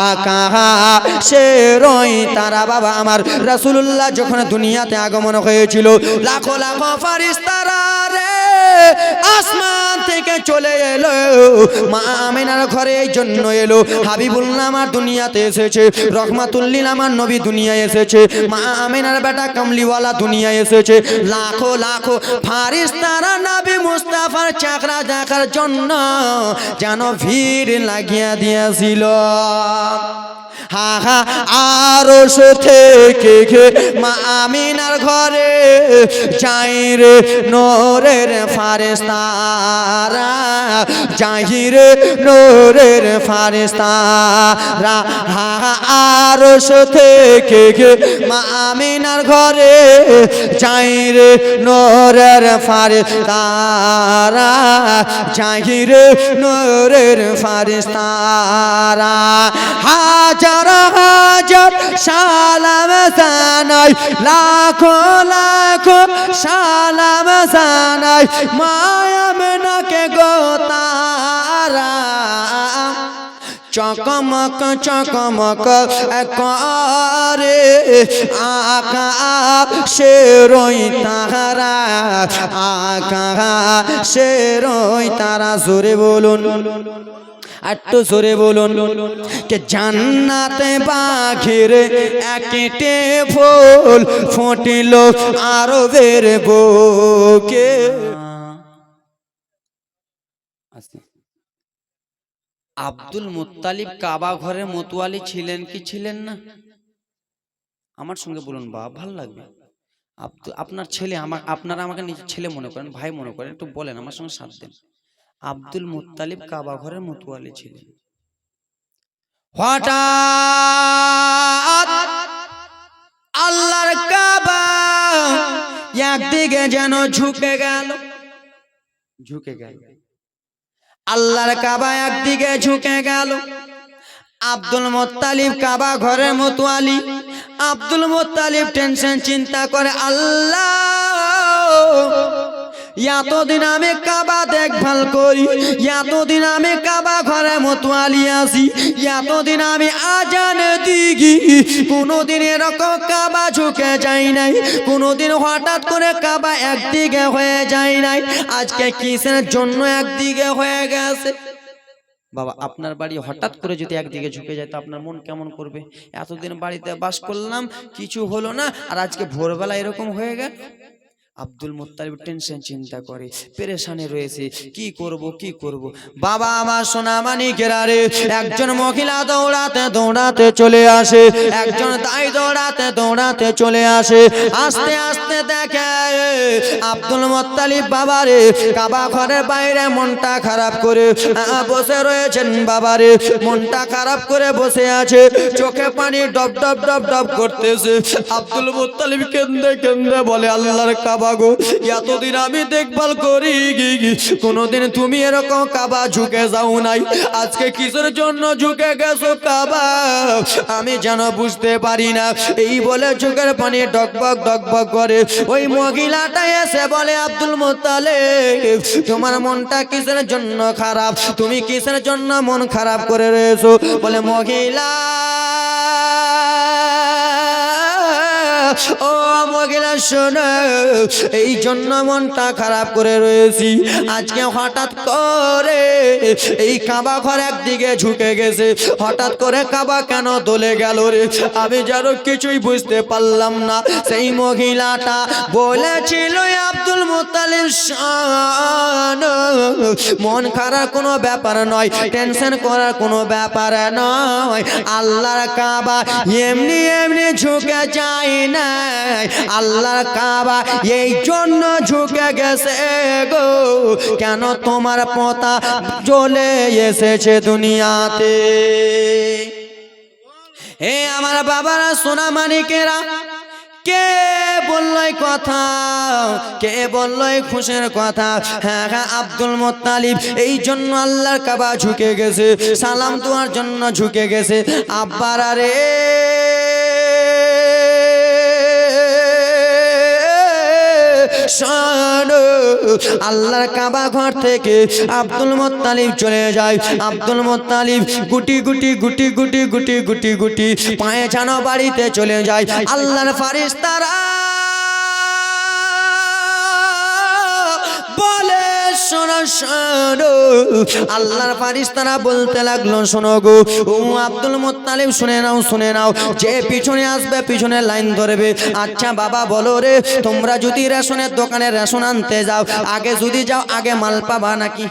আকাশে রয় তারা। বাবা আমার রাসূলুল্লাহ যখন দুনিয়াতে আগমন হয়েছিল, লাখো লাখো ফেরেশতারা রে আসমান থেকে চলে এলো মা আমেনার ঘরে। এই জন্য এলো হাবিবুল্লাহ আমার দুনিয়াতে এসেছে, রহমাতুল লিল আমার নবী দুনিয়ায় এসেছে, মা আমেনার বেটা কামলিওয়ালা দুনিয়ায় এসেছে। লাখো লাখো ফেরেশতারা নবী মুস্তাফার চেহারা দেখার জন্য যেন ভিড় লাগিয়ে দিয়েছিল। হা হা আরশ থেকে মা আমিনার ঘরে যাই রে নূরের ফেরেশতারা, জাহিরে নূরের ফারেস্তারা আরশ থেকে মা আমিনার ঘরে জাহিরে নূরের ফারেস্তারা জাহিরে নূরের ফারেস্তারা হাজার হাজার সালাম জানাই লাখো লাখো সালাম জানাই মায়া মেনাকে গো তারা চকমক চকমক করে আকাশে রই তারা আকাশে রই তারা জোরে বলুন একটু জোরে বলুন কে জান্নাতে বাঘের একটে ফুল ফুটিল আরবের বুকে আব্দুল মুত্তালিব কাবা ঘরের মতোয়ালি ছিলেন কি ছিলেন না? আমার সঙ্গে বলুন বাবা, ভালো লাগবে। আপনার ছেলে আপনারা আমাকে নিজের ছেলে মনে করেন, ভাই মনে করেন, একটু বলেন আমার সঙ্গে সাথ দেন। আব্দুল মুত্তালিব কাবা ঘরের মতোয়ালি ছিলেন। হঠাৎ আল্লাহর কাবা একদিকে যেন ঝুঁকে গেল। আল্লাহর কাবা একদিকে ঝুঁকে গেল। আব্দুল মুত্তালিব কাবা ঘরের মতোয়ালি। আব্দুল মুত্তালিব টেনশন চিন্তা করে, আল্লাহ এতদিন আমি কাবা দেখভাল করি, এতদিন আমি কাবা ঘরে মতোয়ালি আসি, এতদিন আমি আজান দিগি, কোনোদিন এরকম কাবা ঝুঁকে যাই নাই, কোনোদিন হঠাৎ করে কাবা একদিকে হয়ে যায় নাই, আজকে কিসের জন্য একদিকে হয়ে গেছে? বাবা, আপনার বাড়ি হঠাৎ করে যদি একদিকে ঝুঁকে যায় তো আপনার মন কেমন করবে? এতদিন বাড়িতে বাস করলাম, কিছু হলো না, আর আজকে ভোরবেলা এরকম হয়ে গেল। আব্দুল মুত্তালিব টেনশন চিন্তা করে, পেরেশানে রয়েছে, কি করব কি করব। বাবা আমার সোনা মানিকেরা রে, একজন মহিলা দৌড়াতে দৌড়াতে চলে আসে, একজন দাই দৌড়াতে দৌড়াতে চলে আসে। আস্তে আস্তে দেখে আব্দুল মুত্তালিব বাবা রে কাবা ঘরের বাইরে মনটা খারাপ করে বসে রয়েছেন। বাবা রে মনটা খারাপ করে বসে আছে, চোখে পানি ডব ডব ডব ডব করতেছে। আব্দুল মুত্তালিব কেন্দে কেন্দে বলে, আল্লাহর কাবা গো, এতদিন আমি দেখভাল করি, কোনোদিন তুমি এরকম কাবা ঝুঁকে যাও নাই, আজকে কিসের জন্য ঝুঁকে গেছো কাবা আমি যেন বুঝতে পারি না। এই বলে চোখের পানি ডকবক ডকবক করে। ওই মহিলাটা এসে বলে, আব্দুল মুত্তালিব তোমার মনটা কিসের জন্য খারাপ, তুমি কিসের জন্য মন খারাপ করে রয়েছো? বলে, মহিলা ও মহিলা শোনো, এই জন্য মনটা খারাপ করে রয়েছি, আজকে হঠাৎ করে এই কাবা ঘর একদিকে ঝুঁকে গেছে, হঠাৎ করে কাবা কেন দলে গেল রে, আমি যেন কিছুই বুঝতে পারলাম না। সেই মহিলাটা বলেছিল, আব্দুল মুত্তালিব মন খারাপ কোনো ব্যাপার নয়, টেনশন করার কোনো ব্যাপার নয়, আল্লাহর কাবা এমনি এমনি ঝুঁকে যায় না, আল্লাহর কাবা এই জন্য ঝুঁকে গেছে গো, কেন তোমার পতা চলে এসেছে দুনিয়াতে। হে আমার বাবারা, সোনা মানিকেরা, কে বলল কথা, কে বলল খুশির কথা? হ্যাঁ হ্যাঁ, আব্দুল মুত্তালিব এই জন্য আল্লাহর কাবা ঝুঁকে গেছে, সালাম দেওয়ার জন্য ঝুঁকে গেছে। আব্বারা রে, আল্লাহর কাবা ঘর থেকে আব্দুল মুত্তালিব চলে যায়। আব্দুল মুত্তালিব গুটি গুটি গুটি গুটি গুটি গুটি গুটি পায়ে যেন বাড়িতে চলে যায়। আল্লাহর ফারিস্তারা বলে, শোনো শোনো, আল্লাহর ফারিস্তারা বলতে লাগলো, শোনো গো ও আব্দুল মুত্তালিব, শুনে নাও শুনে নাও, যে পিছনে আসবে পিছনে লাইন ধরবে। আচ্ছা বাবা বলো রে, তোমরা যদি রেশনের দোকানে রেশন আনতে যাও, আগে যদি যাও আগে মাল পাবা নাকি?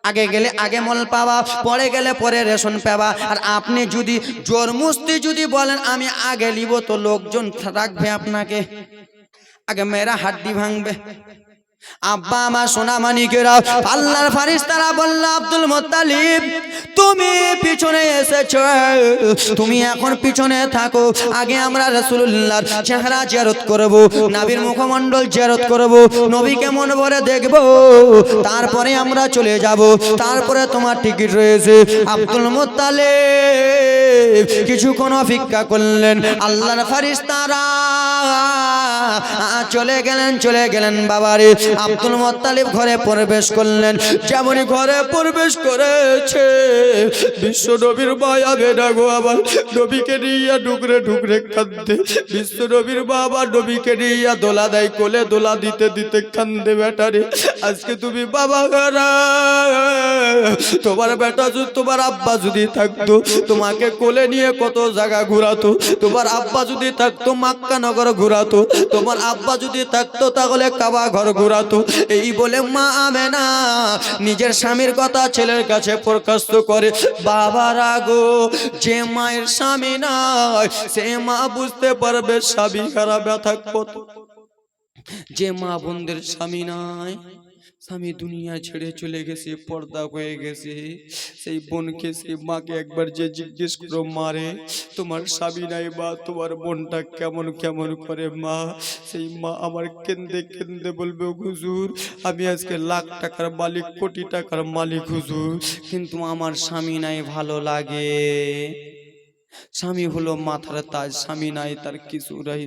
আগে গেলে আগে মাল পাবা, পরে গেলে পরে রেশন পাবা। আর আপনি যদি জোর মুস্তি যদি বলেন আমি আগে নিব, তো লোকজন রাখবে আপনাকে, আগে মেয়েরা হাড্ডি ভাঙবে। আব্বা আমার সোনা মানিকেরা, আল্লাহর ফারিস্তারা বলল আব্দুল মুত্তালিব তুমি পিছনে এসেছো, তুমি এখন পিছনে থাকো, আগে আমরা রাসূলুল্লাহর চেহারা জিয়ারত করব, নবীর মুখমণ্ডল জিয়ারত করব, নবীকে মন ভরে দেখব, তারপরে আমরা চলে যাব, তারপরে তোমার টিকিট রয়েছে। আব্দুল মুত্তালিব কিছুক্ষণ অপেক্ষা করলেন, আল্লাহর ফারিস্তারা চলে গেলেন বাবারে। আব্দুল মুত্তালিব ঘরে প্রবেশ করলেন, যেমনই ঘরে প্রবেশ করেছে বিশ্ব নবীর মায়া বেডা গো, আবার নবীকে নিয়ে ঢুকরে ঢুকরে কান্দে। বিশ্ব নবীর বাবা নবীকে নিয়ে দোলা দেয়, কোলে দোলা দিতে দিতে কান্দে। বেটারে আজকে তুমি বাবা ঘরা, তোমার বেটা যদি তোমার আব্বা যদি থাকতো তোমাকে কোলে নিয়ে কত জায়গা ঘুরাতো, তোমার আব্বা যদি থাকতো মক্কা নগর ঘুরাতো, তোমার আব্বা যদি থাকতো তাহলে কাবা ঘর ঘুরাতো। এই বলে মা আমেনা নিজের স্বামীর কথা ছেলের কাছে প্রকাশ করে। বাবার আগো যে মায়ের স্বামী নাই সে মা বুঝতে পারবে স্বামী খারাপ ব্যথা কত। যে মা বোনদের স্বামী নাই, স্বামী দুনিয়া ছেড়ে চলে গেছে, পর্দা হয়ে গেছে, সেই বোনকে সেই মাকে একবার যে জিজ্ঞেস করো মারে তোমার স্বামী নাই বা তোমার বোনটা কেমন কেমন করে মা, সেই মা আমার কেন্দে কেন্দে বলবে হুজুর আমি আজকে লাখ টাকার মালিক, কোটি টাকার মালিক হুজুর, কিন্তু আমার স্বামী নাই ভালো লাগে। স্বামী হলো মাথার তাজ, স্বামী নাই তার কিছু নাই।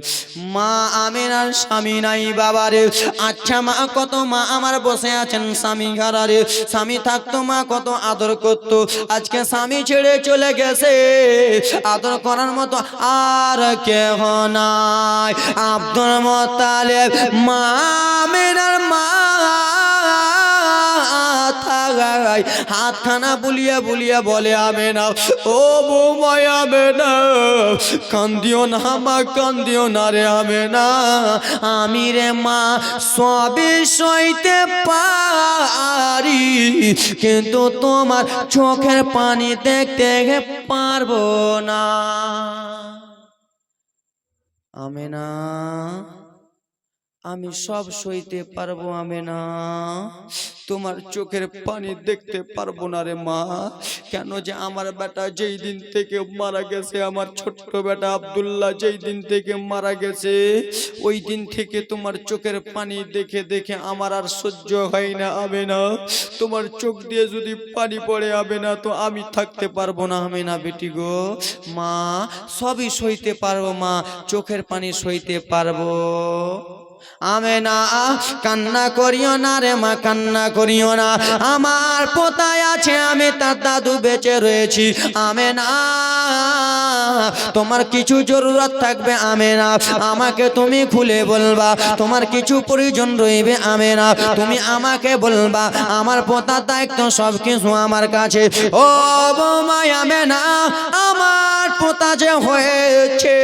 মা আমেনার স্বামী নাই বাবারে। আচ্ছা মা কত মা আমার বসে আছেন স্বামী ঘরারে, স্বামী থাকতো মা কত আদর করত, আজকে স্বামী ছেড়ে চলে গেছে, আদর করার মতো আর কেহ নাই। আব্দুল মুত্তালিব মা আমেনার মা হাতখানা বুলিয়া বুলিয়া বলে আমেনা ও বৌমাই আমেনা কান্দিও না মা, কান্দিও না রে আমেনা, আমি রে মা সবই সইতে পারি কিন্তু তোমার চোখের পানি দেখতে পারবো না। আমেনা আমি সব সইতে পারবো আমেনা, তোমার চোখের পানি দেখতে পারবো না রে মা। কেন যে আমার বেটা যেই দিন থেকে মারা গেছে, আমার ছোট্ট বেটা আব্দুল্লাহ যেই দিন থেকে মারা গেছে, ওই দিন থেকে তোমার চোখের পানি দেখে দেখে আমার আর সহ্য হয় না আমেনা। তোমার চোখ দিয়ে যদি পানি পড়ে আমেনা তো আমি থাকতে পারবো না আমেনা বেটি গো। মা সবই সইতে পারবো মা, চোখের পানি সইতে পারবো। আমেনা কান্না করিও না রে মা, কান্না করিও না, আমার পোতায় আছে, আমি তার দাদু বেঁচে রয়েছি। আমেনা তোমার কিছু জরুরত থাকবে আমেনা আমাকে তুমি খুলে বলবা, তোমার কিছু প্রয়োজন রইবে আমেনা তুমি আমাকে বলবা, আমার পোতার দায়িত্ব সব কিছু আমার কাছে। ও বৌমা আমেনা আমার পোতা যে হয়েছে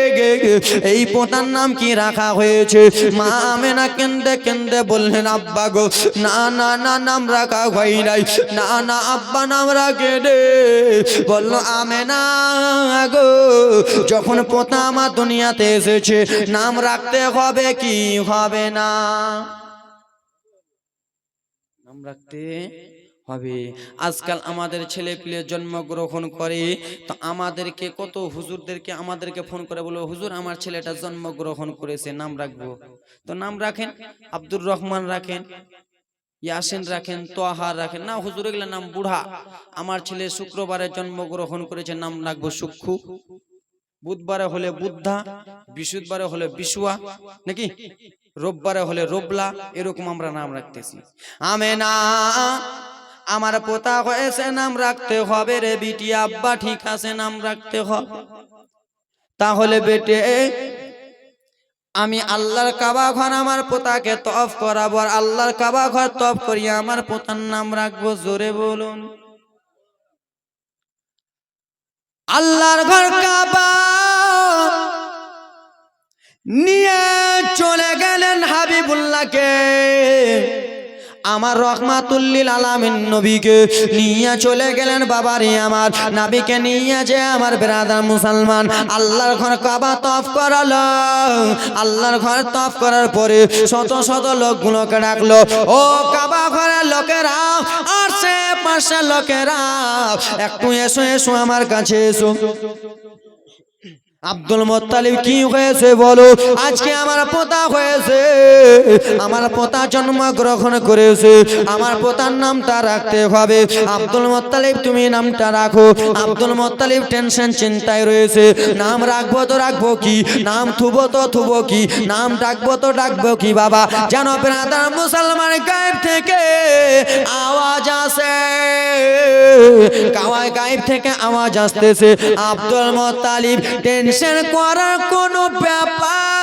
এই পোতার নাম কি রাখা হয়েছে? মা আমেনা কেন্দে কেন্দে বললেন আব্বা গো না না না নাম রাখা হয় নাই, না না আব্বা নাম রাখে দে। বললো আমেনা গো যখন পোতা আমার দুনিয়াতে এসেছে নাম রাখতে হবে কি হবে না? নাম রাখতে হবে। আজকাল আমাদের ছেলে পিলে জন্মগ্রহণ করে তো আমাদেরকে কত হুজুরদেরকে আমাদেরকে ফোন করে বলবো হুজুর আমার ছেলেটা জন্মগ্রহণ করেছে নাম রাখবো, তো নাম রাখেন, আব্দুর রহমান রাখেন, ইয়াসিন রাখেন, তোহার রাখেন, না হুজুর এগুলো নাম বুড়া, আমার ছেলে শুক্রবারে জন্মগ্রহণ করেছে নাম রাখবো সুক্ষু, বুধবারে হলে বুদ্ধা, বৃহস্পতিবারে হলে বিশুয়া, নাকি রোববারে হলে রোবলা, এরকম আমরা নাম রাখতেছি। আমেনা আমার পোতা হয়েছে নাম রাখতে হবে রে বিটি, আব্বা ঠিক আছে নাম রাখতে হবে। তাহলে বেটে আমি আল্লাহর কাবা ঘর আমার পোতাকে তফ করাবো, আর আল্লাহর কাবা ঘর তফ করিয়া আমার পোতার নাম রাখবো। জোরে বলুন আল্লাহর ঘর কাবা নিয়ে চলে গেলেন হাবিবুল্লাহকে, আমার রহমাতুল্লিল আলামিন নবীকে নিয়ে চলে গেলেন বাবারে আমার নবীকে নিয়ে যে আমার ব্রাদার মুসলমান আল্লাহর ঘর কাবা তওয়াফ করালো আল্লাহর ঘর তওয়াফ করার পরে শত শত লোকগুলোকে ডাকলো ও কাবা ঘরের লোকেরা আসে পাশে লোকেরা একটু এসো এসো আমার কাছে এসো আব্দুল মুত্তালিব কি হয়েছে বলো আজকে আমার পোতা হয়েছে আমার পোতা জন্মগ্রহণ করেছে আমার পোতার নামটা রাখতে হবে আব্দুল মুত্তালিব তুমি নামটা রাখো আব্দুল মুত্তালিব টেনশন চিন্তায় রয়েছে নাম রাখবো তো রাখবো কি নাম থুবো তো থুবো কি নাম ডাকবো তো ডাকবো কি বাবা যেন ব্রাদার মুসলমান গায়েব থেকে আওয়াজ আসে গায়েব থেকে আওয়াজ আসতেছে আব্দুল মুত্তালিব টেনশন করার কোনো ব্যাপার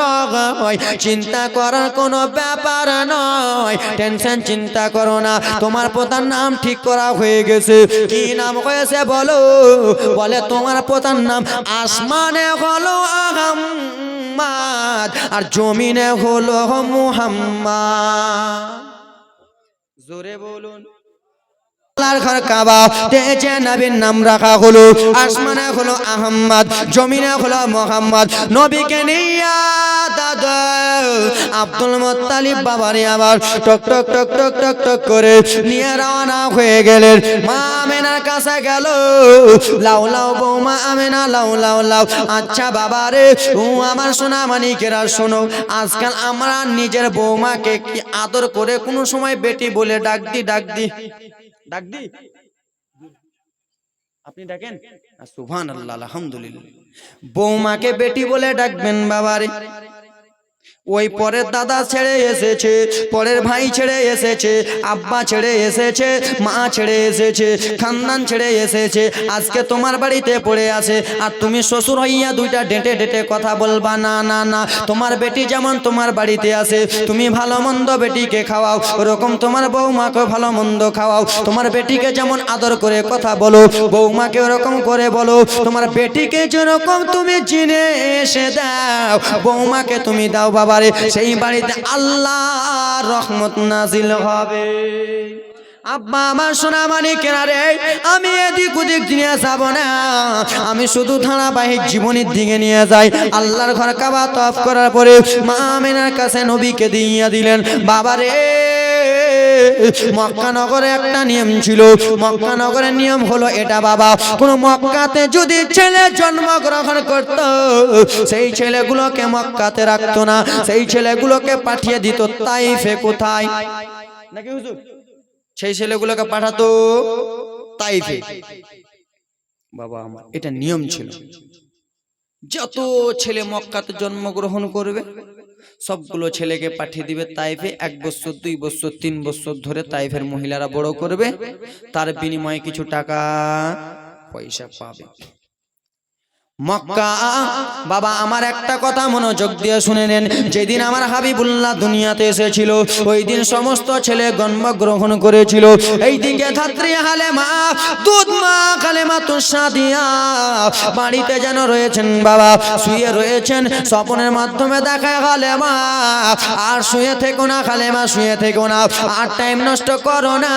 নয় চিন্তা করার কোনো ব্যাপার নয় টেনশন চিন্তা করো না তোমার পোতার নাম ঠিক করা হয়ে গেছে কি নাম হয়েছে বলো বলে তোমার পোতার নাম আসমানে হলো আহম্মদ আর জমিনে হলো মুহাম্মদ জোরে বলুন আল্লাহর ঘর কাবা তেজে নবীর নাম রাখা হলো আসমানে হলো আহম্মদ জমিনে হলো মুহাম্মদ নবীকে নিয়া দাদা আব্দুল মুত্তালিব বাবারে আমার টক টক টক টক টক টক করে নিয়ে রওনা হয়ে গেলেন মা আমেনার কাছে গেল লাউ লাউ বৌমা আমেনা লাউ লাউ লাউ আচ্ছা বাবারে ও আমার সোনা মানিকেরা শোনো আজকাল আমরা নিজের বৌমাকে কি আদর করে কোনো সময় বেটি বলে ডাক দি ডাক দি আপনি ডাকেন সুবহানাল্লাহ আলহামদুলিল্লাহ বৌমাকে বেটি বলে ডাকবেন বাবারে ওই পরের দাদা ছেড়ে এসেছে পরের ভাই ছেড়ে এসেছে আব্বা ছেড়ে এসেছে মা ছেড়ে এসেছে খানদান ছেড়ে এসেছে আজকে তোমার বাড়িতে পড়ে আছে আর তুমি শ্বশুর হইয়া দুইটা ডেটে ডেটে কথা বলবা না না না তোমার বেটি যেমন তোমার বাড়িতে আছে তুমি ভালো মন্দ বেটিকে খাওয়াও ওরকম তোমার বৌমাকে ভালো মন্দ খাওয়াও তোমার বেটিকে যেমন আদর করে কথা বলো বৌমাকে ওরকম করে বলো তোমার বেটিকে যেরকম তুমি চিনে এসে দাও বৌমাকে তুমি দাও বাবা সেই বাড়িতে আল্লাহর রহমত নাজিল হবে আব্বা আমার সোনা মানিকেরা রে আমি এদিক ওদিক নিয়ে যাব না আমি শুধু ধারাবাহিক জীবনের দিকে নিয়ে যাই আল্লাহর ঘর কাবা তওয়াফ করার পরে মা আমিনার কাছে নবীকে দিয়ে দিলেন বাবা রে মক্কা নগরে একটা নিয়ম ছিল মক্কা নগরের নিয়ম হলো এটা বাবা কোন মক্কাতে যদি ছেলে জন্মগ্রহণ করত সেই ছেলেগুলোকে মক্কাতে রাখতো না সেই ছেলেগুলোকে পাঠিয়ে দিত তাইফে কোথায় নাকি হুজুর সেই ছেলেগুলোকে পাঠাতো তাইফে বাবা আমার এটা নিয়ম ছিল যত ছেলে মক্কাতে জন্মগ্রহণ করবে সবগুলো ছেলেকে পাঠিয়ে দিবে তাইফে 1 বছর 2 বছর 3 বছর ধরে তাইফের মহিলারা বড় করবে তার বিনিময়ে কিছু টাকা পয়সা পাবে মক্কা বাবা আমার একটা কথা মনোযোগ দিয়ে শুনে নেন যেদিন আমার হাবিবুল্লাহ দুনিয়াতে এসেছিল ওই দিন সমস্ত ছেলে জন্মগ্রহণ করেছিল এইদিকে ধাত্রী হালেমা দুধ মা কালেমা তুসাদিয়া বাড়িতে যেন রয়েছেন বাবা শুয়ে রয়েছেন স্বপ্নের মাধ্যমে দেখা হালেমা আর শুয়ে থেকো না হালেমা শুয়ে থেকো না আর টাইম নষ্ট করো না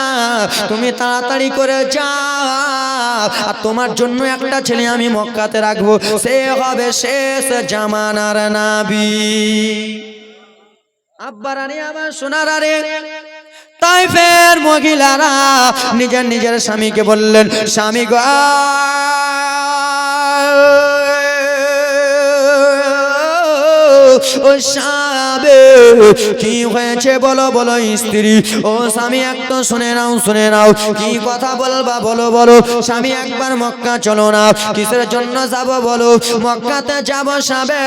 তুমি তাড়াতাড়ি করে যাও আর তোমার জন্য একটা ছেলে আমি মক্কাতে রাখবো সে হবে শেষ জামানার নবী আব্বারানি আমার সোনারারে তাইফের মহিলারা নিজের নিজের স্বামীকে বললেন স্বামী গো ও স্বামী কি হয়েছে বলো বলো স্ত্রী ও স্বামী একটু শুনে নাও কি কথা বলবা বলো বলো স্বামী একবার মক্কা চলো না কিসের জন্য যাব বলো মক্কাতে যাব স্বামী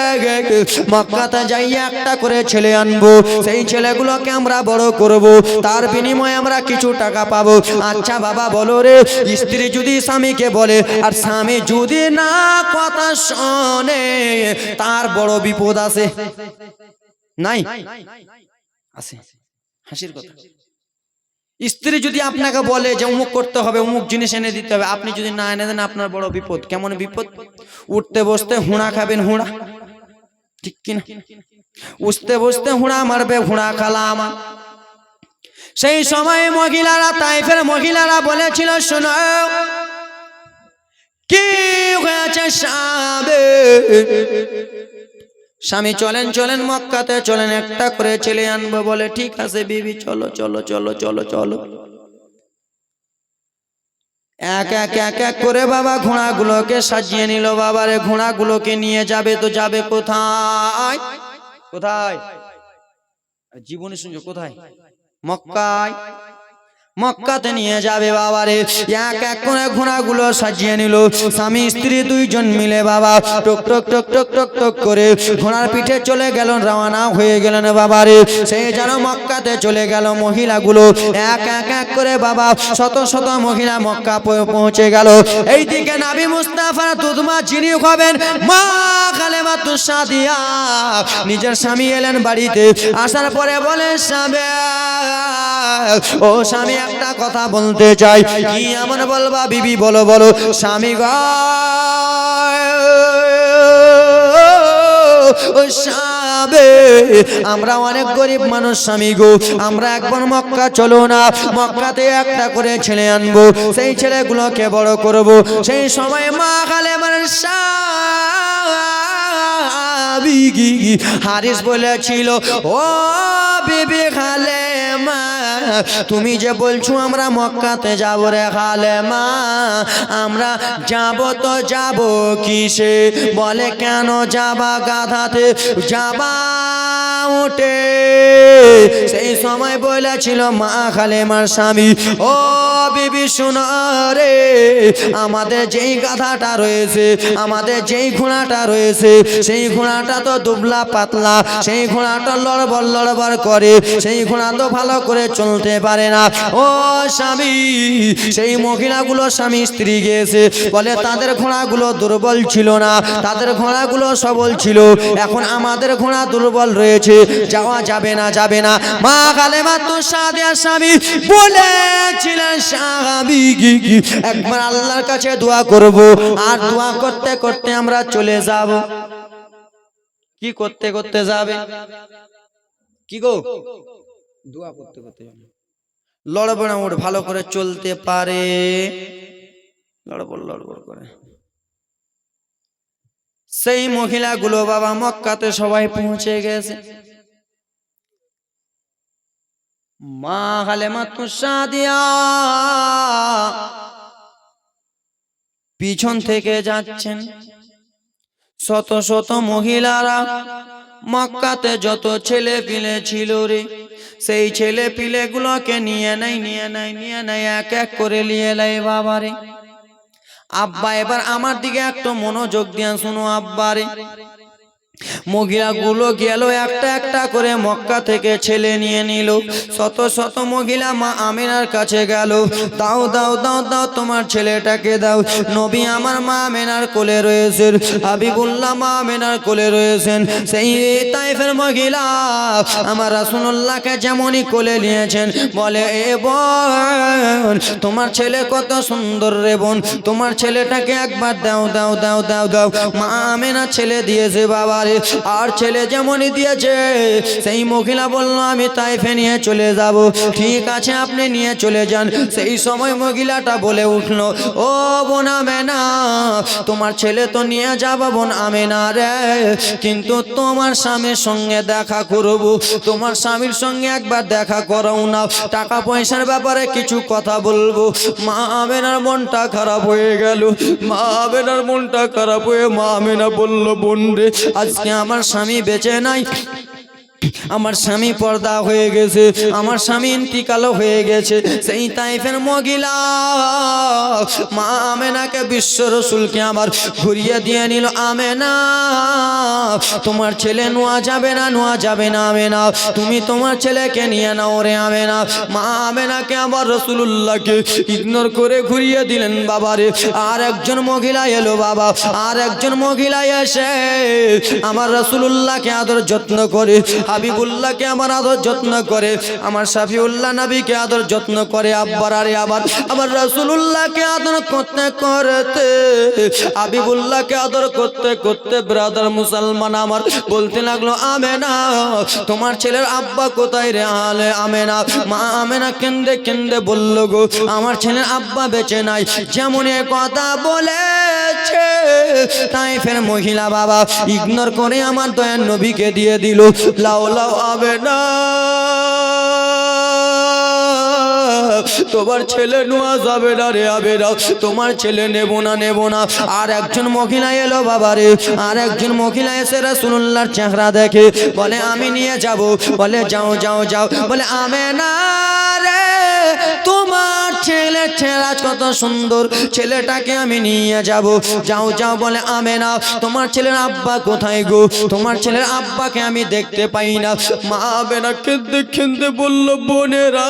মক্কাতে যাই একটা করে ছেলে আনবো সেই ছেলেগুলোকে আমরা বড় করব তার বিনিময়ে আমরা কিছু টাকা পাবো আচ্ছা বাবা বলো রে স্ত্রী যদি স্বামীকে বলে আর স্বামী যদি না কথা শোনে তার বড় বিপদ আছে নাই আছে হাসির কথা স্ত্রী যদি আপনাকে বলে যে অমুক করতে হবে অমুক জিনিস এনে দিতে হবে আপনি যদি না এনে দেন আপনার বড় বিপদ কেমন বিপদ উঠতে বসতে হুঁড়া খাবেন হুঁড়া ঠিক কিনা? উঠতে বসতে হুড়া মারবে, হুড়া খালা আমার। সেই সময় মহিলারা, তাইফের মহিলারা বলেছিল, শোনো কি হয়েছে স্বামী, চলেন চলেন মক্কাতে চলেন, একটা করে ছেলে আনবো। বলে ঠিক আছে বিবি, চলো চলো চলো চলো চলো। এক এক এক এক করে বাবা ঘোড়াগুলোকে সাজিয়ে নিল। বাবারে ঘোড়াগুলোকে নিয়ে যাবে, তো যাবে কোথায়? কোথায়? জীবনে শুনছো কোথায়? মক্কায়। মক্কাতে নিয়ে যাবে বাবারে। এক এক করে ঘোড়াগুলো সাজিয়ে নিল। স্বামী স্ত্রী দুইজন মিলে বাবা টক টক টক টক টক টক করে ঘোড়ার পিঠে চলে গেল, রওনা হয়ে গেলেন বাবারে। সেই যেন মক্কাতে চলে গেল মহিলাগুলো এক এক এক করে বাবা, শত শত মহিলা মক্কা পৌঁছে গেল। এইদিকে নবী মুস্তাফা দুধমা যিনি হবেন মা কালেমাতুস সাদিয়া, নিজের স্বামী এলেন বাড়িতে। আসার পরে বলেন, স্বামী ও স্বামী, একটা কথা বলতে চাই। কি এমন বলবা বিবি? বলো বলো। স্বামী গো, ও স্বামী, আমরা অনেক গরিব মানুষ স্বামী গো, আমরা একবার মক্কা চলো না, মক্কাতে একটা করে ছেলে আনবো, সেই ছেলেগুলোকে বড় করব। সেই সময় মা কালেমার হারিস বলেছিল, ও বিবি খালেমা, তুমি যে বলছো আমরা মক্কাতে যাব রে খালেমা, আমরা যাব তো যাব কিসে? বলে কেন যাবা? গাধাতে যাবা উঠে। সেই সময় বলেছিল মা খালেমার স্বামী, ও বিবি শোনো রে, আমাদের যেই গাধাটা রয়েছে, আমাদের যেই ঘোড়াটা রয়েছে, সেই ঘোড়াটা তো দুবলা পাতলা, সেই ঘোড়াটা লড়বড় লড়বড় করে, সেই ঘোড়া তো ভালো করে চলতে পারে না। ও স্বামী, সেই মহিলাগুলো স্বামী স্ত্রী গিয়েছে, বলে তাদের ঘোড়াগুলো দুর্বল ছিল না, তাদের ঘোড়াগুলো সবল ছিল, এখন আমাদের ঘোড়া দুর্বল রয়েছে, যাওয়া যাবে না, যাবে না। মা কালেমাতুস সাদিয়া স্বামী বলেছিলেন, স্বামী একবার আল্লাহর কাছে দোয়া করব, আর দোয়া করতে করতে আমরা চলে যাব। কি করতে করতে যাবে? কি গো? দোয়া করতে করতে লড়বড় ওঠ ভালো করে চলতে পারে, লড়বড় লড়বড় করে। সেই মহিলাগুলো বাবা মক্কাতে সবাই পৌঁছে গেছে। মা কালেমাতুস সাদিয়া পিছন থেকে যাচ্ছেন। শত শত মহিলারা মক্কাতে যত ছেলে পিলে ছিল রে, সেই ছেলে পিলে গুলোকে নিয়ে নেয় এক এক করে নিয়ে নেয় বাবারে। আব্বা এবার আমার দিকে একটু মনোযোগ দিয়ে শুনো আব্বারে। মহিলাগুলো গেল একটা একটা করে মক্কা থেকে ছেলে নিয়ে নিল। শত শত মহিলা মা আমিনার কাছে গেল, দাও দাও দাও দাও তোমার ছেলেটাকে দাও। নবী আমার মা আমিনার কোলে রয়েছেন, হাবিবুল্লাহ মা আমিনার কোলে রয়েছেন। সেই তাইফের মহিলা আমার রাসূলুল্লাহকে যেমনই কোলে নিয়েছেন, বলে এ বোন, তোমার ছেলে কত সুন্দর রে বোন, তোমার ছেলেটাকে একবার দাও দাও দাও দাও দাও। মা আমিনা ছেলে দিয়েছে বাবা, আর ছেলে যেমনই দিয়েছে, সেই মহিলা বলল আমি তাইফে নিয়ে চলে যাব। ঠিক আছে আপনি নিয়ে চলে যান। সেই সময় মহিলাটা বলে উঠল, ও বোন আমেনা, তোমার ছেলে তো নিয়ে যাব বোন আমেনা রে, কিন্তু তোমার স্বামীর সঙ্গে দেখা করব, তোমার স্বামীর সঙ্গে একবার দেখা করাও না, টাকা পয়সার ব্যাপারে কিছু কথা বলবো। মা আমেনার মনটা খারাপ হয়ে গেল। মা আমেনার মনটা খারাপ হয়ে মা আমেনা বলল, বোন রে, আজকে আমার স্বামী বেঁচে নাই, আমার স্বামী পর্দা হয়ে গেছে, আমার স্বামী ইন্তিকালও হয়ে গেছে। সেই তাইফের মহিলা মা আমেনাকে বিশ্ব রসুলকে আমার ঘুরিয়ে দিয়ে নিল। আমেনা, তোমার ছেলে নোয়া যাবে না, নোয়া যাবে না আমেনা, তুমি তোমার ছেলেকে নিয়ে নাও রে আমেনা। মা আমেনাকে আবার রসুলুল্লাহকে ইগনোর করে ঘুরিয়ে দিলেন বাবারে। আর একজন মহিলা এলো বাবা, আর একজন মহিলা এসে আমার রসুলুল্লাহকে আদর যত্ন করে হাবিবুল্লাহকে আমার আদর যত্ন করে, আমার শাফিউল্লাহ নবীকে আদর যত্ন করে, আব্বার আরে আবার আমার রাসূলুল্লাহকে আদর করতে করতে, হাবিবুল্লাহকে আদর করতে করতে ব্রাদার মুসলমান আমার বলতে লাগলো, আমেনা তোমার ছেলের আব্বা কোথায় রে? আলে আমেনা, মা আমেনা কেন্দে কেন্দে বলল, গো আমার ছেলের আব্বা বেঁচে নাই। যেমন এ কথা বলেছে তাইফের মহিলা বাবা ইগনোর করে আমার দয়ার নবীকে দিয়ে দিল, লাও লাও আমেনা তোমার ছেলে নেওয়া যাবে না রে আবেরা, তোমার ছেলে নেব না নেব না। আর একজন মহিলা এলো বাবা রে, আর একজন মহিলা এসে রাসূলুল্লাহর চেহারা দেখে বলে আমি নিয়ে যাব, বলে যাও যাও যাও, বলে আমেনা রে তোমার ছেলে ছেড়া কত সুন্দর, ছেলেটাকে আমি নিয়ে যাব, যাও যাও। বলে আমেনা তোমার ছেলের আব্বা কোথায় গো? তোমার ছেলের আব্বাকে আমি দেখতে পাই না। মা আমেনা কেঁদে কেঁদে বলল, বোনেরা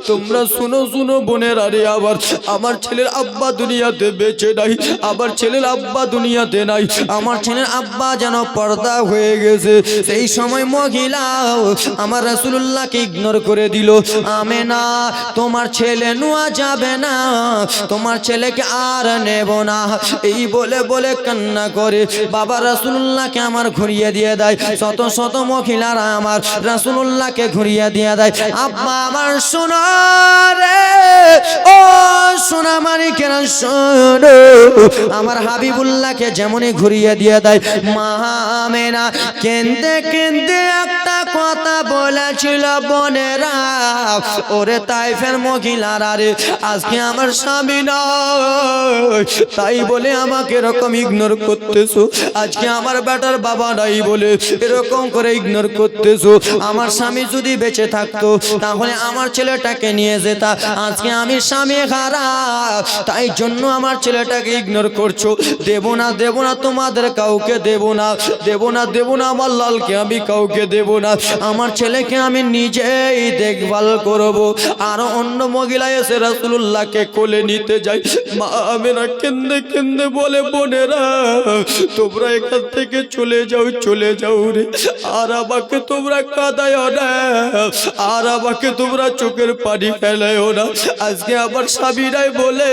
তোমরা শুনো শুনো বোনেরা রে, আবার আমার ছেলের আব্বা দুনিয়াতে বেঁচে নাই, আমার ছেলের আব্বা দুনিয়াতে নাই, আমার ছেলের আব্বা যেন পর্দা হয়ে গেছে। সেই সময় মহিলা আমার রাসূলুল্লাহকে ইগনোর করে দিল, আমেনা তোমার ছেলে নেওয়া যাবে না, তোমার ছেলেকে আর নেব না। এই বলে বলে কান্না করে বাবা রাসূলুল্লাহকে আমার ঘুরিয়ে দিয়ে দেয়। শত শত মহিলারা আমার রাসূলুল্লাহকে ঘুরিয়ে দিয়ে দেয়। আব্বা আমার শোনো রে, ও সোনা মানিকেরা শোনো, আমার হাবিবুল্লাহকে যেমনই ঘুরিয়ে দিয়ে দেয়। মা আমেনা কেঁদে কেঁদে একটা কথা বলেছিল, বোনেরা ওরে তাইফের মহিলারা রে, আজকে আমার স্বামী নয় তাই বলে আমাকে এরকম ইগনোর করতেছো, আজকে আমার বেটার বাবা নাই বলে এরকম করে ইগনোর করতেছো। আমার স্বামী যদি বেঁচে থাকতো তাহলে আমার ছেলেটাকে নিয়ে যেতা, আজকে আমি স্বামী খারাপ তাই জন্য আমার ছেলেটাকে ইগনোর করছো। দেব না দেব না তোমাদের কাউকে দেব না, দেব না দেব না আমার লালকে আমি কাউকে দেব না, আমার ছেলেকে আমি নিজেই দেখভাল করব। আর অন্য মহিলা এসে রাসূলুল্লাহকে কোলে নিতে যায়। মা আমেনা কেঁদে কেঁদে বলে, বোনেরা তোমরা এখান থেকে চলে যাও, চলে যাও রে, আর আমাকে তোমরা কাঁদায়ও না, আর আমাকে তোমরা চোখের পানি ফেলায়ও না। আজকে আমার স্বামী নাই বলে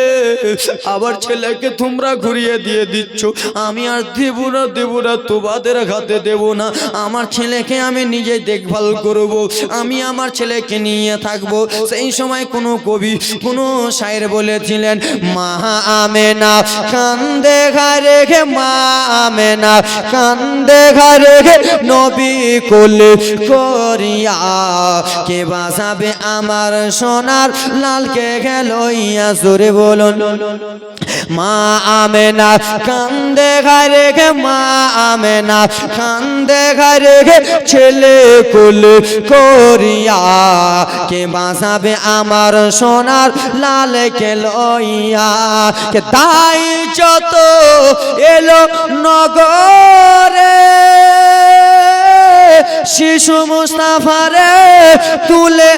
আমার ছেলেকে তোমরা ঘুরিয়ে দিয়ে দিচ্ছ, আমি আর দেব না দেব না, তোমাদের হাতে দেব না, আমার ছেলেকে আমি নিজে দেখভাল করব, আমি আমার ছেলেকে নিয়ে থাকবো। সেই সময় কোনো কবি কোনো শায়ের বলেছিলেন, মা আমেনা কান্দে ঘরে গে, মা আমেনা কান্দে ঘরে গে, নবী কোলে করিয়া কে বাঁচাবে আমার সোনার লালকে গেল ইয়া, জোরে বলুন। মা আমেনা কান্দে ঘরে গে, মা আমেনা কান্দে ঘরে গে, ছেলে কোলে করিয়া কে বাঁচাবে আমার সোনার লালকে লইয়া। কে তাই যত এলো নগরে শিশু মুস্তাফারে তুলে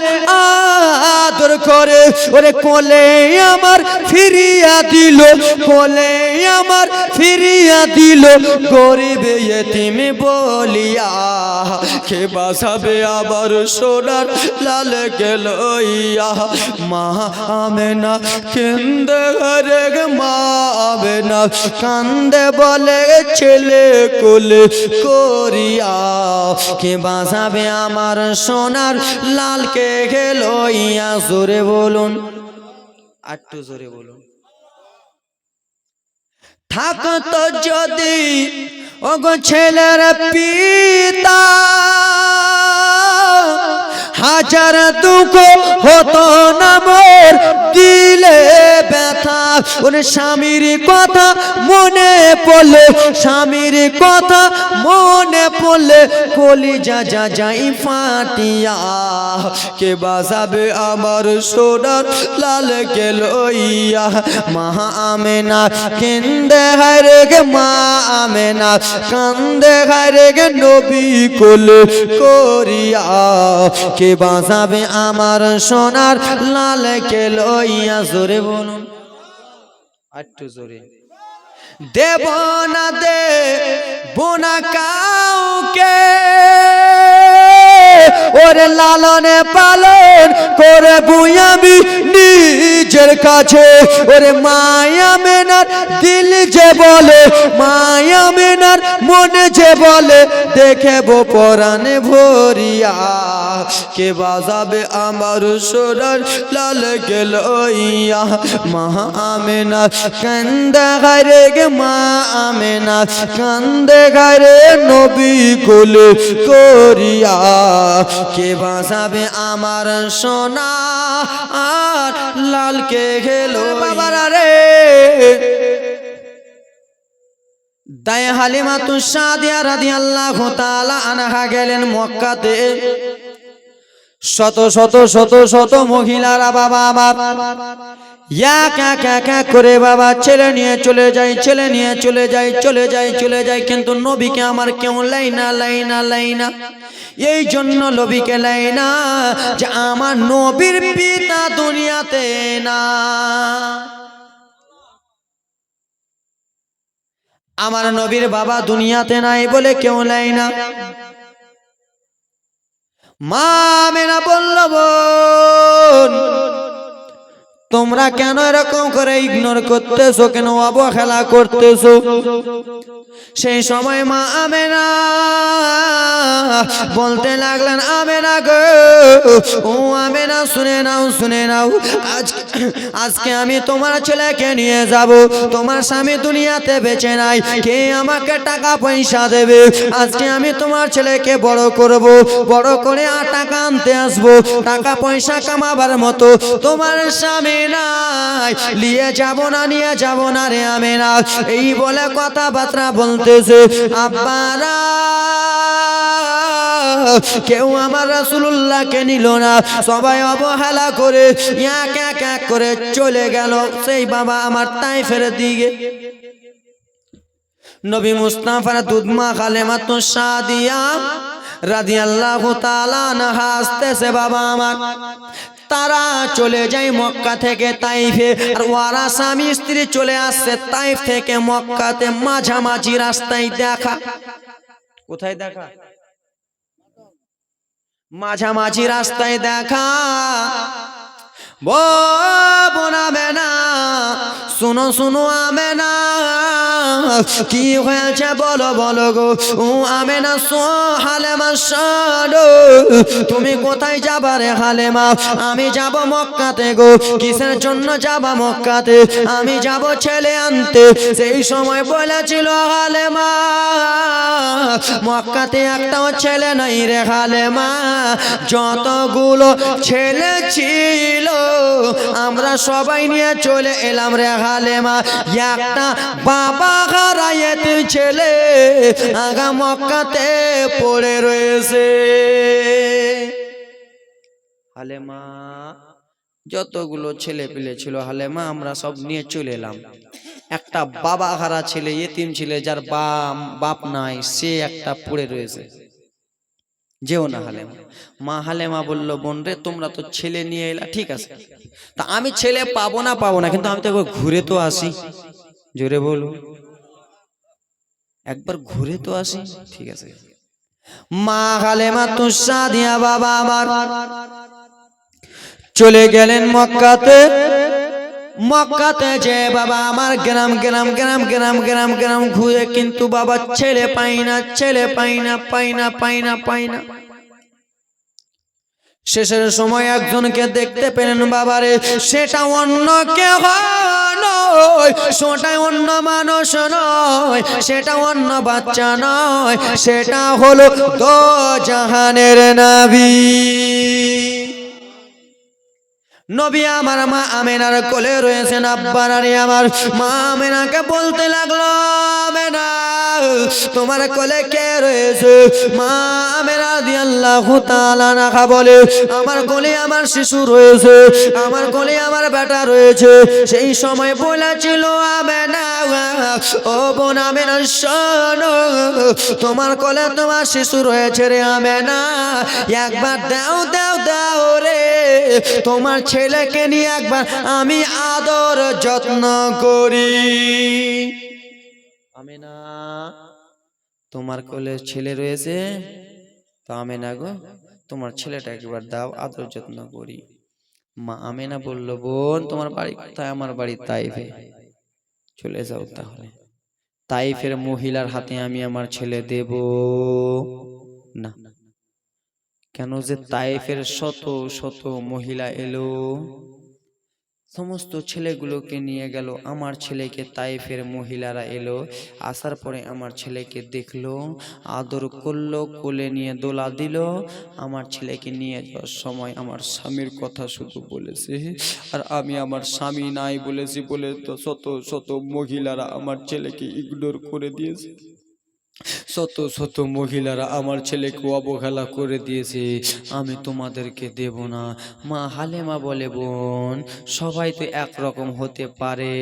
আদর করে, ওরে কোলে আমার ফিরিয়া দিল, কোলে আমার ফিরিয়া দিল, গরিব ইতিম বলিয়া কে বাঁচাবে আবার সোনার লালকে লইয়া। মা আমেনা কেন্দে ঘরে গে, মা আমেনা কান্দে বলে, ছেলে কোলে করিয়া কে বাঁচাবে আমার সোনার লালকে লইয়া, জোরে বলুন, একটু জোরে বলুন। থাকতো যদি ওগো ছেলের পিতা, হাজার দুঃখ হতো না মোর দিলে ব্যথা, ওরে স্বামীর কথা মনে পড়লে, স্বামীর কথা মনে পড়লে কলিজা যা যাই ফাটিয়া কে বাঁচাবে আমার সোনার লালকে লইয়া। মা আমেনা কেন্দে হারে গে, মা আমেনা কান্দে হারে গে, নবী কোলে করিয়া কে বাঁচাবে আমার সোনার লালকে লইয়া, জোরে বলুন, একটু জোরে। দেব না দেব না কাউকে ওরে লালনে পালন করে বুয়াবি নিজের কাছে ওরে মায়া মেনার দিল যে বলে মায়া মেনার মনে যে বলে দেখেবো পরাণে ভরিয়া কে বাজাবে আমার সোনার লাল গেল ইয়া মা আমেনা কান্দে গারে গে মা আমেনা কান্দে গারে নবী কোলে করিয়া কে বাজাবে আমার সোনা আর লালকে গেল বাবারা রে দায়ে হালিমা তুসাদিয়া রাদিয়াল্লাহু তাআলা আনহা গেলেন মক্কাতে শত শত শত শত মহিলারা বাবা আমার এক এক এক এক করে বাবা ছেলে নিয়ে চলে যায় ছেলে নিয়ে চলে যায় চলে যায় চলে যায় কিন্তু নবীকে আমার কেউ লাইনা লাইনা লাইনা এই জন্য নবীকে লাইনা যে আমার নবীর পিতা দুনিয়াতে না আমার নবীর বাবা দুনিয়াতে নাই বলে কেউ লাইনা মা আমেনা বলল বোন তোমরা কেন এরকম করে ইগনোর করতেছো কেন অবহেলা করতেছো সেই সময় মা আমেনা বলতে লাগলেন আমেনা গো ও আমেনা শুনে নাও আজকে আমি তোমার ছেলেকে নিয়ে যাব তোমার স্বামী দুনিয়াতে বেঁচে নাই কে আমাকে টাকা পয়সা দেবে আজকে আমি তোমার ছেলেকে বড় করব বড় করে টাকা আনতে আসবো টাকা পয়সা কামাবার মতো তোমার স্বামী নাই নিয়ে যাব না রে আমেনা এই বলে কথাবার্তা বলতেছে আব্বারা কেউ আমার রাসূলুল্লাহকে নিল না সবাই অবহেলা করে এক এক এক করে চলে গেল সেই বাবা আমার তাইফের দিকে নবী মুস্তাফার দুধমা খালেমা তুসাদিয়া রাদিয়াল্লাহু তাআলা আনহা আসতেছে বাবা আমার তারা চলে যায় মক্কা থেকে তাইফে আর ওরা স্বামী স্ত্রী চলে আসছে তাইফ থেকে মক্কাতে মাঝামাঝি রাস্তায় দেখা কোথায় দেখা মাঝামাঝি রাস্তায় দেখা বোন আমেনা শুনো শুনো আমেনা কি হয়েছে বলো বলো গো ও আমেনা হালেমা শোনো তুমি কোথায় যাবা রে হালেমা আমি যাব মক্কাতে গো কিসের জন্য যাবা মক্কাতে আমি যাব ছেলে আনতে সেই সময় বলেছিল হালেমা মক্কাতে একটাও ছেলে নাই রে হালেমা যতগুলো ছেলে ছিল আমরা সবাই নিয়ে চলে এলাম রে হালেমা একটা বাবা হারায়েত ছেলে আগা মক্কাতে পড়ে রয়েছে হালেমা যতগুলো ছেলে পেলে ছিল হালেমা আমরা সব নিয়ে চলে এলাম একটা বাবা হারা ছেলে ইতিম ছেলে যার বাপ নাই সে একটা পড়ে রয়েছে যেও না হালেমা মা হালেমা বলল বোন রে তোমরা তো ছেলে নিয়ে এলা ঠিক আছে তা আমি ছেলে পাবো না কিন্তু আমি তো একবার ঘুরে তো আসি জোরে বলো একবার ঘুরে তো আসি ঠিক আছে মা হালেমা তুসাদিয়া বাবা আমার চলে গেলেন মক্কাতে যে বাবা আমার গ্রাম ঘুরে কিন্তু বাবা ছেলে পাই না শেষের সময় একজনকে দেখতে পেলেন বাবারে সেটা অন্য কেউ নয় সেটা অন্য মানুষ নয় সেটা অন্য বাচ্চা নয় সেটা হলো দো জাহানের নবী নবী আমার মা আমেনার কোলে রয়েছেন আব্বারারে আমার মা আমেনাকে বলতে লাগলো আমেনা তোমার কোলে কে রয়েছে মা আমেনা রাদিয়াল্লাহু তাআলা আনহা বলে আমার কোলে আমার শিশু রয়েছে আমার কোলে আমার বেটা রয়েছে সেই সময় বলেছিল আমেনা ও বোন আমেনা শোনো তোমার কোলে তোমার শিশু রয়েছে রে আমেনা একবার দাও রে তোমার ছেলেকে নিয়ে একবার আমি আদর যত্ন করি আমেনা তোমার কোলে ছেলে রয়েছে তো আমেনা গো তোমার ছেলেটা একবার দাও, আদর যত্ন করি। মা আমেনা বলল, বোন তোমার বাড়ি কোথায়? আমার বাড়ি তাইফে। চলে যাও তাহলে। তাইফের মহিলার হাতে আমি আমার ছেলে দেব না। কেন যে তাইফের শত শত মহিলা এলো, সমস্ত ছেলেগুলোকে নিয়ে গেল। আমার ছেলেকে তাইফের মহিলারা এলো, আসার পরে আমার ছেলেকে দেখলো, আদর করলো, কোলে নিয়ে দোলা দিল। আমার ছেলেকে নিয়ে যাওয়ার সময় আমার স্বামীর কথা শুধু বলেছে, আর আমি আমার স্বামী নাই বলেছি বলে তো শত শত মহিলারা আমার ছেলেকে ইগনোর করে দিয়েছে। শত শত মহিলারা আমার ছেলেকে অবহেলা করে দিয়েছে। আমি তোমাদেরকে দেব না। মা হালেমা বলে, বোন সবাই তো একরকম হতে পারে?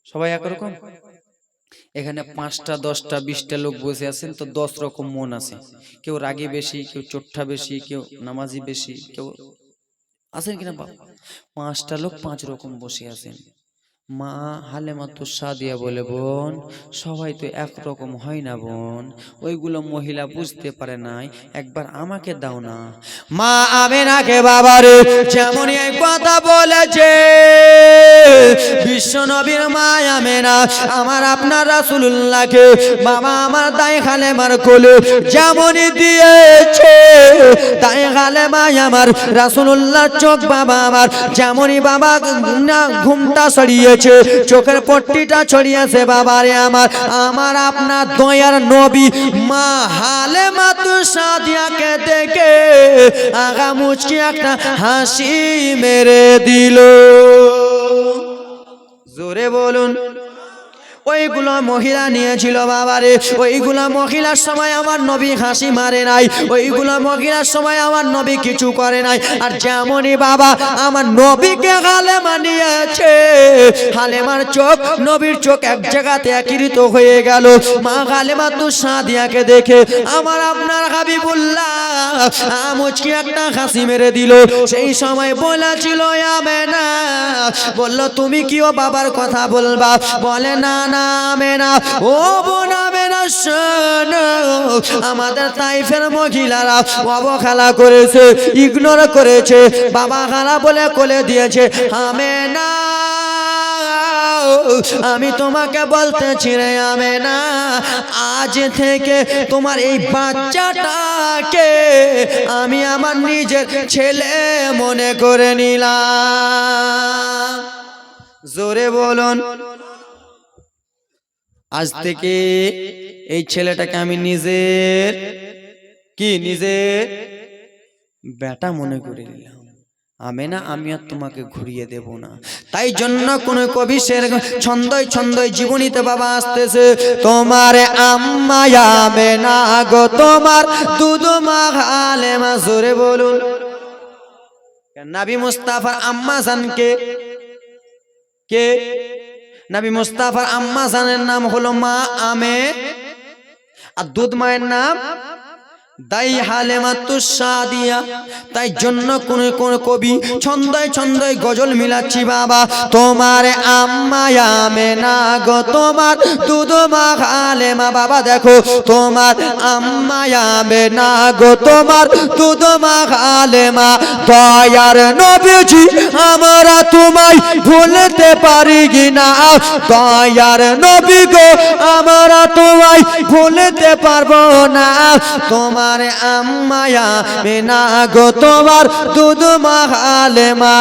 সবাই একরকম? এখানে 5টা 10টা 20টা লোক বসে আছেন, তো 10 রকম মন আছে। কেউ রাগী বেশি, কেউ চোট্টা বেশি, কেউ নামাজি বেশি, কেউ আছেন কিনা বাপ? 5টা লোক 5 রকম বসে আছেন। মা হালেমা তো সাদিয়া বলে, বোন সবাই তো একরকম হয় না বোন, ওইগুলো মহিলা বুঝতে পারে নাই, একবার আমাকে দাও না। মা আমেনাকে বাবারে যেমন এই কথা বলেছে, বিশ্ব নবীর মা আমেনা আমার আপনার রাসূলুল্লাহকে বাবা আমার দাই হালেমার কোলে যেমনই দিয়েছে, দাই হালেমা আমার রাসূলুল্লাহ চোখ বাবা আমার যেমনই বাবা না ঘুমটা সরিয়েছে, চোখের পট্টিটা ছড়িয়েছে বাবারে আমার, আমার আপনার দয়ার নবী মা হালেমা তো সাদিয়াকে দেখে আগা মুচকি একটা হাসি মেরে দিল। জোরে বলুন। ওইগুলো মহিলা নিয়েছিল বাবারে, ওইগুলো মহিলার সময় আমার নবী হাসি মারে নাই, ওইগুলো মহিলার সময় আমার নবী কিছু করে নাই। আর যেমনই বাবা আমার নবীকে হালেমা নিয়েছে, হালেমার চোখ নবীর চোখ এক জায়গাতে একীভূত হয়ে গেল। মা হালেমা তো সাদিয়াকে দেখে আমার আপনার হাবিবুল্লাহ মুচকি একটা হাসি মেরে দিল। সেই সময় বলেছিল আমেনা, বলল তুমি কি ও বাবার কথা বলবা? বলে না না আমেনা, ও বোন আমেনা শোনো, আমাদের তাইফের মহিলারা অবহেলা করেছে, ইগনোর করেছে, বাবা খালা বলে কোলে দিয়েছে। আমেনা আমি তোমাকে বলতেছি রে আমেনা, আজ থেকে তোমার এই বাচ্চাটাকে আমি আমার নিজের ছেলে মনে করে নিলাম। জোরে বলুন। আজ থেকে এই ছেলেটাকে আমি নিজের বেটা মনে করে নিলাম। আমেনা আমি আর তোমাকে ঘুরিয়ে দেব না। তাই জন্য কোন কবি শের ছন্দই ছন্দই জীবনীতে বাবা আসতেছে, তোমার আম্মা আমেনা গো তোমার দুধ মা হালেমা। জোরে বলুন। নবী মুস্তাফার আম্মা জানকে কে? নবী মুস্তাফার আম্মা জানের নাম হলো মা আমে, আর দুধ মায়ের নাম দাই হালেমা তো সাদিয়া। তাই জন্য কোন কোন কবি ছন্দয় ছন্দয় গজল মিলাচ্ছি বাবা, তোমার আম্মা আমেনা গো তোমার দুধ মা হালেমা। বাবা দেখো, তোমার আম্মা আমেনা গো তোমার দুধ মা হালেমা। দয়ার নবীজি আমরা তোমায় ভুলতে পারি কিনা, দয়ার নবী গো আমরা তোমায় ভুলতে পারবো না। তোমার আম্মা আমেনা গো তোমার দুধ মা হালেমা।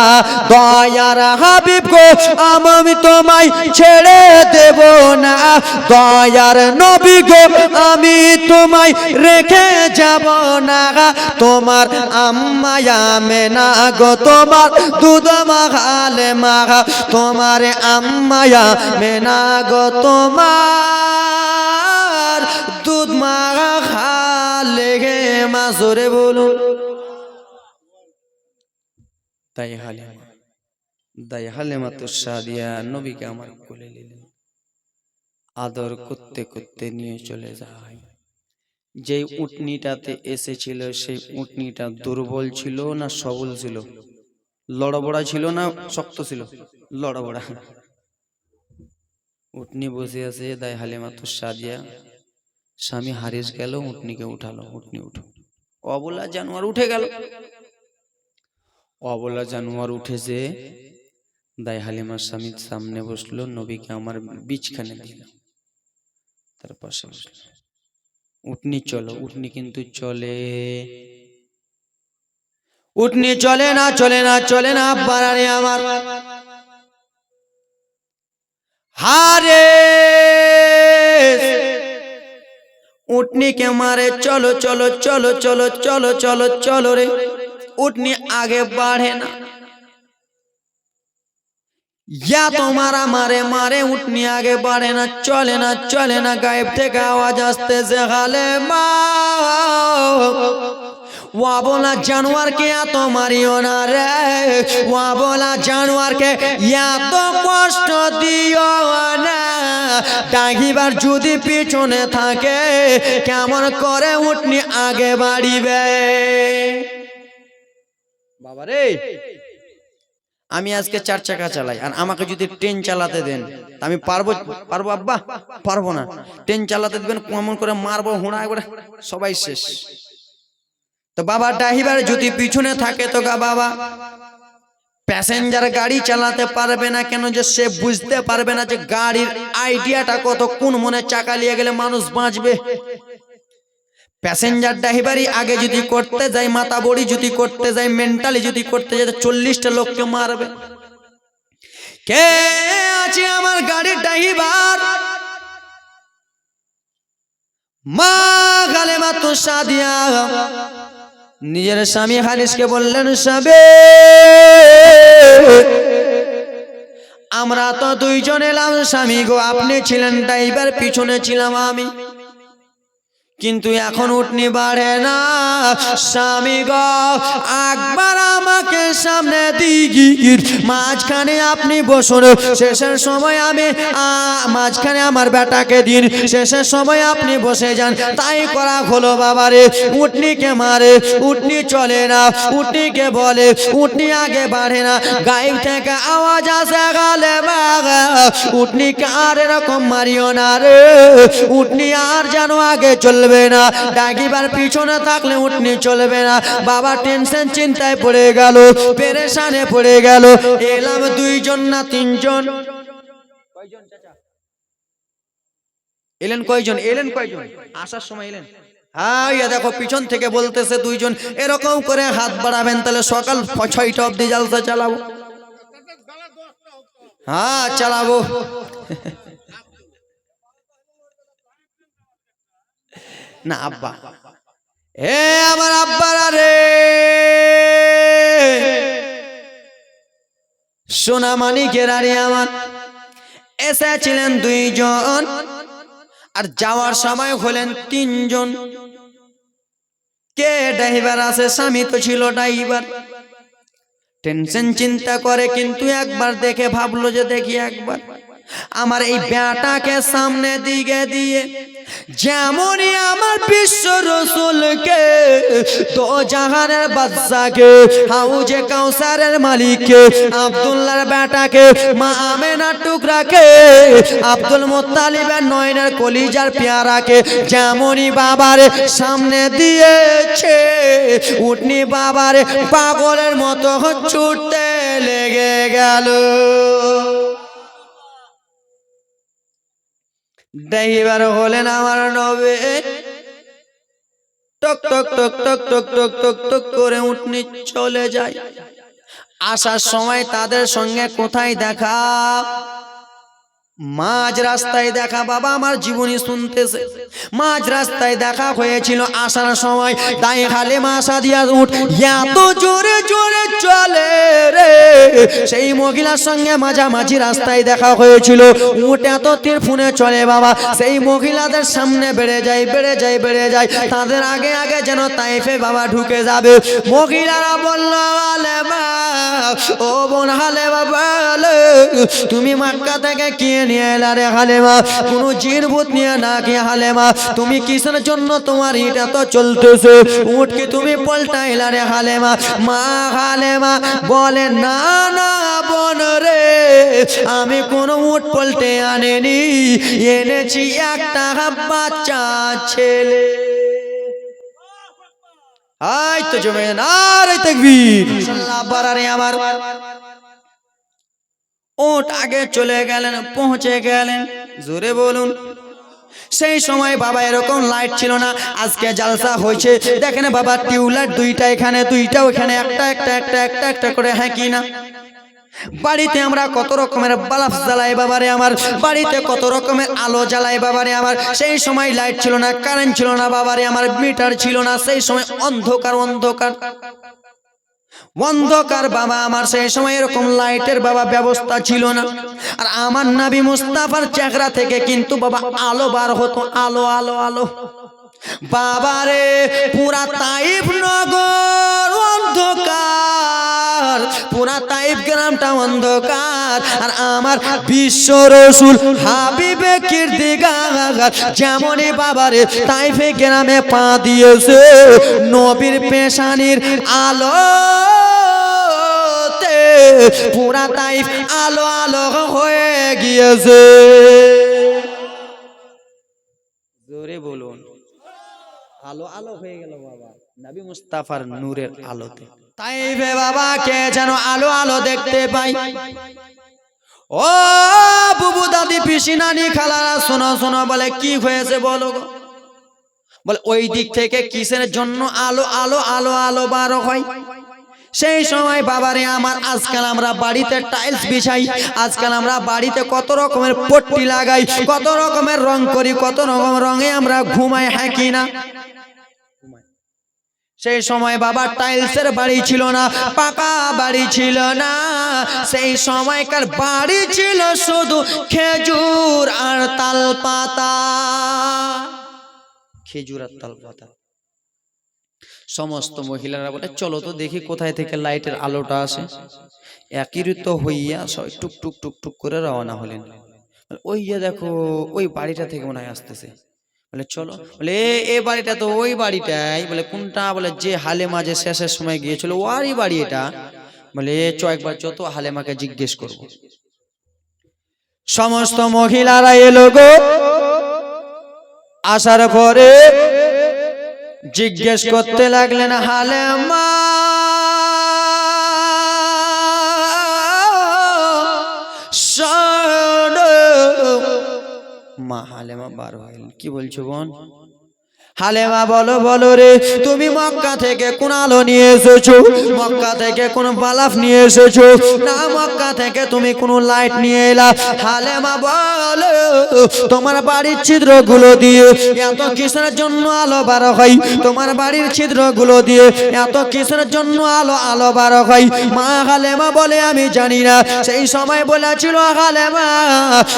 দয়ার হাবিব গো আমি তোমায় ছেড়ে দেব না, দয়ার নবী গো আমি তোমায় রেখে যাব না। তোমার আম্মা আমেনা গো তোমার দুধ মা হালেমা, তোমার আম্মা আমেনা গো তোমার দুধ মা হালেমা। জোরে বলুন। দাই হালেমা তো সাদিয়া নবীকে আমার কোলে নিলেন, আদর করতে করতে নিয়ে চলে যায়। যেই উটনিটাতে এসেছিল সেই উটনিটা দুর্বল ছিল না সবল ছিল? লড়বড়া ছিল না শক্ত ছিল? লড়বড়া। উটনি বসে আছে, দাই হালেমা তো সাদিয়া স্বামী হারিস গেল, উটনিকে উঠালো, উটনি উঠো। অবলা জানোয়ার উঠে গেল। অবলা জানোয়ার উঠেছে, দাই হালিমার স্বামীর সামনে বসলো, নবীকে আমার বীজখানে দিল, তার পাশে বসলো। উটনি চলো, উটনি কিন্তু চলে, উটনি চলে না চলে না চলে না, আব্বারে আমার হারে উটনিকে মারে, চলো চলো চলো চলো চলো চলো চলো রে, উটনি আগে বাড়ে না, ইয়া তোমারা মারে মারে, উটনি আগে বাড়ে না, চলে না চলে না। গায়েব থেকে আওয়াজ আসতেছে, হালেমা ওয়া বলা জানোয়ারকে এত মারিও না রে, ওয়া বলা জানোয়ারকে এত কষ্ট দিও না, ডাকিবার যদি পিছনে থাকে কেমন করে উটনি আগে বাড়িবে। বাবা রে, আমি আজকে 4 চাকা চালাই, আর আমাকে যদি ট্রেন চালাতে দেন আমি পারবো? পারবো আব্বা? পারবো না। ট্রেন চালাতে দেবেন, কেমন করে মারবো, হুড়া করে সবাই শেষ। তো বাবা ড্রাইভার যদি পিছনে থাকে তো বাবা প্যাসেঞ্জার গাড়ি চালাতে পারবে না, কেন যে সে বুঝতে পারবে না যে গাড়ির আইডিয়াটা কত, কোন মনে চাকা নিয়ে গেলে মানুষ বাঁচবে। প্যাসেঞ্জার ড্রাইভারই আগে যদি করতে যায়, মাথা বড়ি যদি করতে যায়, মেন্টালি যদি করতে যায়, 40টা লোককে মারবে। কে আছে আমার গাড়ির ড্রাইভার? মা গালেমা তো সাদিয়া নিজের স্বামী হারিসকে বললেন, স্বামী আমরা তো 2 জন এলাম, স্বামী গো আপনি ছিলেন ড্রাইভার, পিছনে ছিলাম আমি, কিন্তু এখন উটনি বাড়ে না, স্বামী গো একবার আমাকে সামনে দিগির মাঝখানে আপনি বসুন, শেষের সময় আমি মাঝখানে আমার বেটাকে দিন, শেষের সময় আপনি বসে যান। তাই করা হলো বাবারে, উটনিকে মারে, উটনি চলে না, উটনিকে বলে, উটনি আগে বাড়ে না। গায়েব থেকে আওয়াজ আসে, গালে বাগা উটনিকে আর এরকম মারিও না রে, উটনি আর যেন আগে চলবে না, ডাকিবার পিছনে থাকলে উটনি চলবে না। বাবা টেনশন চিন্তায় পড়ে গেল, পেরেশানে পড়ে গেল। এলাম 2 জন না 3 জন? কয়জন চাচা এলেন? কয়জন এলেন? কয়জন আসার সময় এলেন? হ্যাঁ দেখো পিছন থেকে বলতেছে 2 জন। এরকম করে হাত বাড়াবেন, তাহলে সকাল 6টা অবধি জালসা চালাবো। হ্যাঁ চালাবো। না আব্বা, এ আমার আব্বারা রে, সোনা মানিকের আরে আমার এসেছিলেন 2 জন, আর যাওয়ার সময় হলেন 3 জন। কে ড্রাইভার আছে? স্বামী তো ছিল ড্রাইভার। টেনশন চিন্তা করে, কিন্তু একবার দেখে ভাবলো যে দেখি একবার আমার এই বেটাকে সামনে দিকে দিয়ে, যেমনই আমার বিশ্ব রসুলকে, তো জাহানের বাদশাকে, হাউজে কাউসারের মালিককে, আব্দুল্লাহর বেটাকে, মা আমেনার টুকরাকে, আব্দুল মুত্তালিবের নয়নের কলিজার পেয়ারাকে যেমনই বাবারে সামনে দিয়েছে, উটনি বাবারে পাগলের মতো ছুটতে লেগে গেল। ড্রাইভার হলেন আমার নবী। টক টক টক টক টক টক টক টক করে উটনি চলে যায়। আসার সময় তাদের সঙ্গে কোথায় দেখা? মাঝ রাস্তায় দেখা। বাবা আমার জীবনী শুনতেছে, মাঝ রাস্তায় দেখা হয়েছিল আসার সময়। তাই হালিমা সাদিয়া উট এত জোরে জোরে চলে রে, সেই মহিলার সঙ্গে মাঝামাঝি রাস্তায় দেখা হয়েছিল। উট এত তীর ফোনে চলে বাবা, সেই মহিলাদের সামনে বেড়ে যায় বেড়ে যায় বেড়ে যায়, তাদের আগে আগে যেন তাইফে বাবা ঢুকে যাবে। মহিলারা বলল, হালেমা ও বোন হালেমা, বলে তুমি মক্কা থেকে কি নিয়ে এলা রে হালেমা? কোন জিন ভূত নিয়ে নাকি হালেমা? তুমি কিসের জন্য তোমার ইটা তো চলতেছে, উট কি তুমি পল্টাইলা রে হালেমা? মা হালেমা বলে, না না বোন রে, আমি কোন উট পল্টে আনেনি, এনেছি একটা বাচ্চা ছেলে। আই তো জমে নারে তাকবীর আল্লাহ বারারে আমার ওট আগে চলে গেলেন, পৌঁছে গেলেন, জোরে বলুন। সেই সময় বাবা এরকম লাইট ছিল না, আজকে জালসা হয়েছে দেখেন বাবা, টিউবলাইট দুইটা এখানে, দুইটা ওখানে, একটা একটা একটা একটা একটা করে, হ্যাঁ কি না? বাড়িতে আমরা কত রকমের বাল্ব জ্বালাই বাবারে আমার, বাড়িতে কত রকমের আলো জ্বালাই বাবারে আমার। সেই সময় লাইট ছিল না, কারেন্ট ছিল না বাবারে আমার, মিটার ছিল না, সেই সময় অন্ধকার অন্ধকার অন্ধকার বাবা আমার। সেই সময় এরকম লাইটের বাবা ব্যবস্থা ছিল না। আর আমার নবী মুস্তাফার চেহারা থেকে কিন্তু বাবা আলো বার হতো, আলো আলো আলো বাবারে। পুরা তাইফ নগর অন্ধকার, পুরা তাইফ গ্রামটা অন্ধকার। আর আমার বিশ্ব রসুল হাবিবে কিরদিগার যেমনই বাবারে তাইফে গ্রামে পা দিয়েছে, নবীর পেশানির আলো পুরা তাইফ আলো আলো হয়ে গিয়েছে। জোরে বলুন, আলো আলো হয়ে গেল বাবা নবী মুস্তাফার নূরের আলোতে। তাইফে বাবা কে যেন আলো আলো দেখতে পাই। ও বুবু দাদি পিসি নানি খালারা শোনো শোনো, বলে কি হয়েছে বলো? বলে ওই দিক থেকে কিসের জন্য আলো আলো আলো আলো বার হয়? সেই সময় বাবারে আমার, আজকাল আমরা বাড়িতে টাইলস বিছাই, আজকাল আমরা বাড়িতে কত রকমের পট্টি লাগাই, কত রকমের রং করি, কত রকম রঙে আমরা ঘুমাই, হ্যাঁ কি না? সেই সময় বাবা টাইলসের বাড়ি ছিল না, পাকা বাড়ি ছিল না, সেই সময়কার বাড়ি ছিল শুধু খেজুর আর তাল পাতা, খেজুর আর তাল পাতা। সমস্ত মহিলারা বলে চলো তো দেখি কোথায় থেকে লাইটের আলোটা আসে। একীভূত হইয়া টুক টুক টুক টুক করে রওনা হলেন। ওই যে দেখো ওই বাড়িটা থেকে মনে হয় আসতেছে। বলে চলো, বলে এ বাড়িটা তো ওই বাড়িটাই। বলে কোনটা? বলে যে হালেমা যে শেষের সময় গিয়েছিল ওরই বাড়ি এটা। বলে চ একবার যত হালেমাকে জিজ্ঞেস করব। সমস্ত মহিলারা এলো গো, আসার পরে জিজ্ঞেস করতে লাগলেন হালেমা মা। হালেমা বার হইলেন, কি বলছো বোন? হালেমা বলো বলো রে, তুমি মক্কা থেকে কোন আলো নিয়ে এসেছো? মক্কা থেকে কোন বাল্ব নিয়ে এসেছো? না, মক্কা থেকে তুমি কোন লাইট নিয়ে এলা? হালেমা বলো তোমার বাড়ির ছিদ্রগুলো দিয়ে এত কিসের জন্য আলো বার হয়? তোমার বাড়ির ছিদ্রগুলো দিয়ে এত কিসের জন্য আলো আলো বার হয়? মা হালেমা বলে আমি জানি না। সেই সময় বলেছিল হালেমা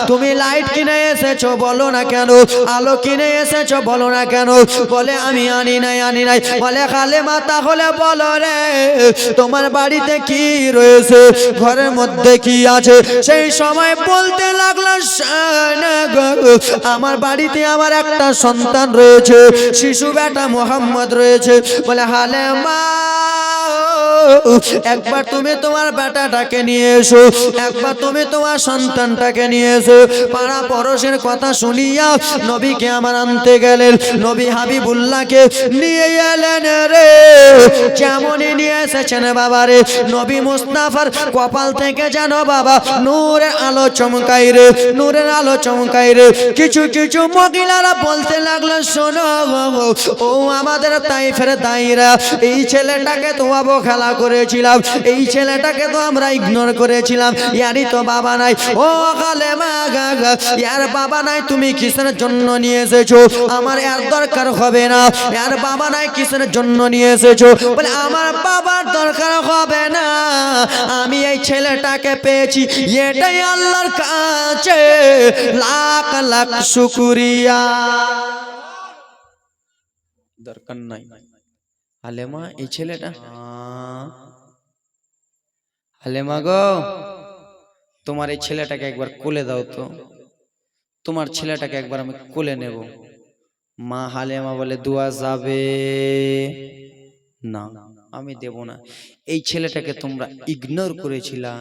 তুমি লাইট কিনে এসেছো বলো না কেন, আলো কিনে এসেছো বলো না কেন? বলে আমি আনি নাই আনি নাই। বলে হালেমা তাহলে বলো রে তোমার বাড়িতে কি রয়েছে, ঘরের মধ্যে কি আছে? সেই সময় বলতে লাগলো আমার বাড়িতে আমার একটা সন্তান রয়েছে, শিশু বেটা মোহাম্মদ রয়েছে। বলে হালেমা একবার তুমি তোমার বেটাটাকে নিয়ে এসো, একবার তুমি তোমার সন্তানটাকে নিয়ে এসো। পাড়া পড়োশের কথা শুনিয়া নবীকে আমার আনতে গেলেন। নবী হাবিবুল্লাহকে নিয়ে এলেন রে, যেমনই নিয়ে এসেছেন বাবা রে, নবী মুস্তাফার কপাল থেকে যেন বাবা নূরের আলো চমকাই রে, নূরের আলো চমকাই রে। কিছু কিছু মহিলারা বলতে লাগলো শোনো ও আমাদের তাইফের দাইরা, এই ছেলেটাকে তো অবহেলা করেছিলাম, এই ছেলেটাকে তো আমরা ইগনোর করেছিলাম, ইয়ারই তো বাবা নাই। ও হালেমা ইয়ার বাবা নাই, তুমি কিসের জন্য নিয়ে এসেছো? আমার এর দরকার হবে না। এর বাবা নাই কিসের জন্য নিয়ে এসেছো? বলে আমার বাবার দরকার হবে না, আমি এই ছেলেটাকে পেয়েছি, এটাই আল্লাহর কাছে লাখ লাখ শুকরিয়া। দরকার নাই। হালেমা এই ছেলেটা, হালেমা গো তোমার এই ছেলেটাকে একবার কোলে দাও তো, তোমার ছেলেটাকে একবার আমি কোলে নেব। মা হালেমা বলে দোয়া যাবে না, আমি দেব না। এই ছেলেটাকে তোমরা ইগনোর করেছিলা,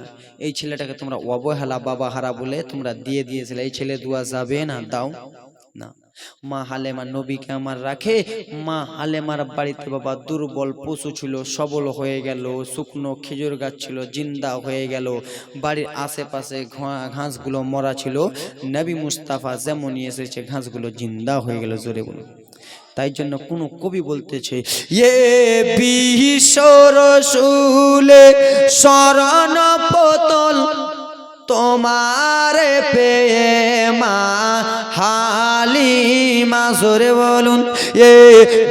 এই ছেলেটাকে তোমরা অবহেলা বাবা হারা বলে তোমরা দিয়ে দিয়েছিলে, এই ছেলে দোয়া যাবে না, দাও না। মা হালেমা নবীকে আমার রাখে। মা হালেমার বাড়িতে বাবা দুর্বল পশু ছিল, সবল হয়ে গেল। শুকনো খেজুর গাছ ছিল, জিন্দা হয়ে গেল। বাড়ির আশেপাশে ঘাসগুলো মরা ছিল। নবী মুস্তাফা যেমনই এসেছে ঘাসগুলো জিন্দা হয়ে গেল। জোরে বলুন। তাই জন্য কোন কবি বলতেছে, এ বিশ্ব রসুলে শরণ পতল তোমার প্রেমা হালিমা। জোরে বলুন। এ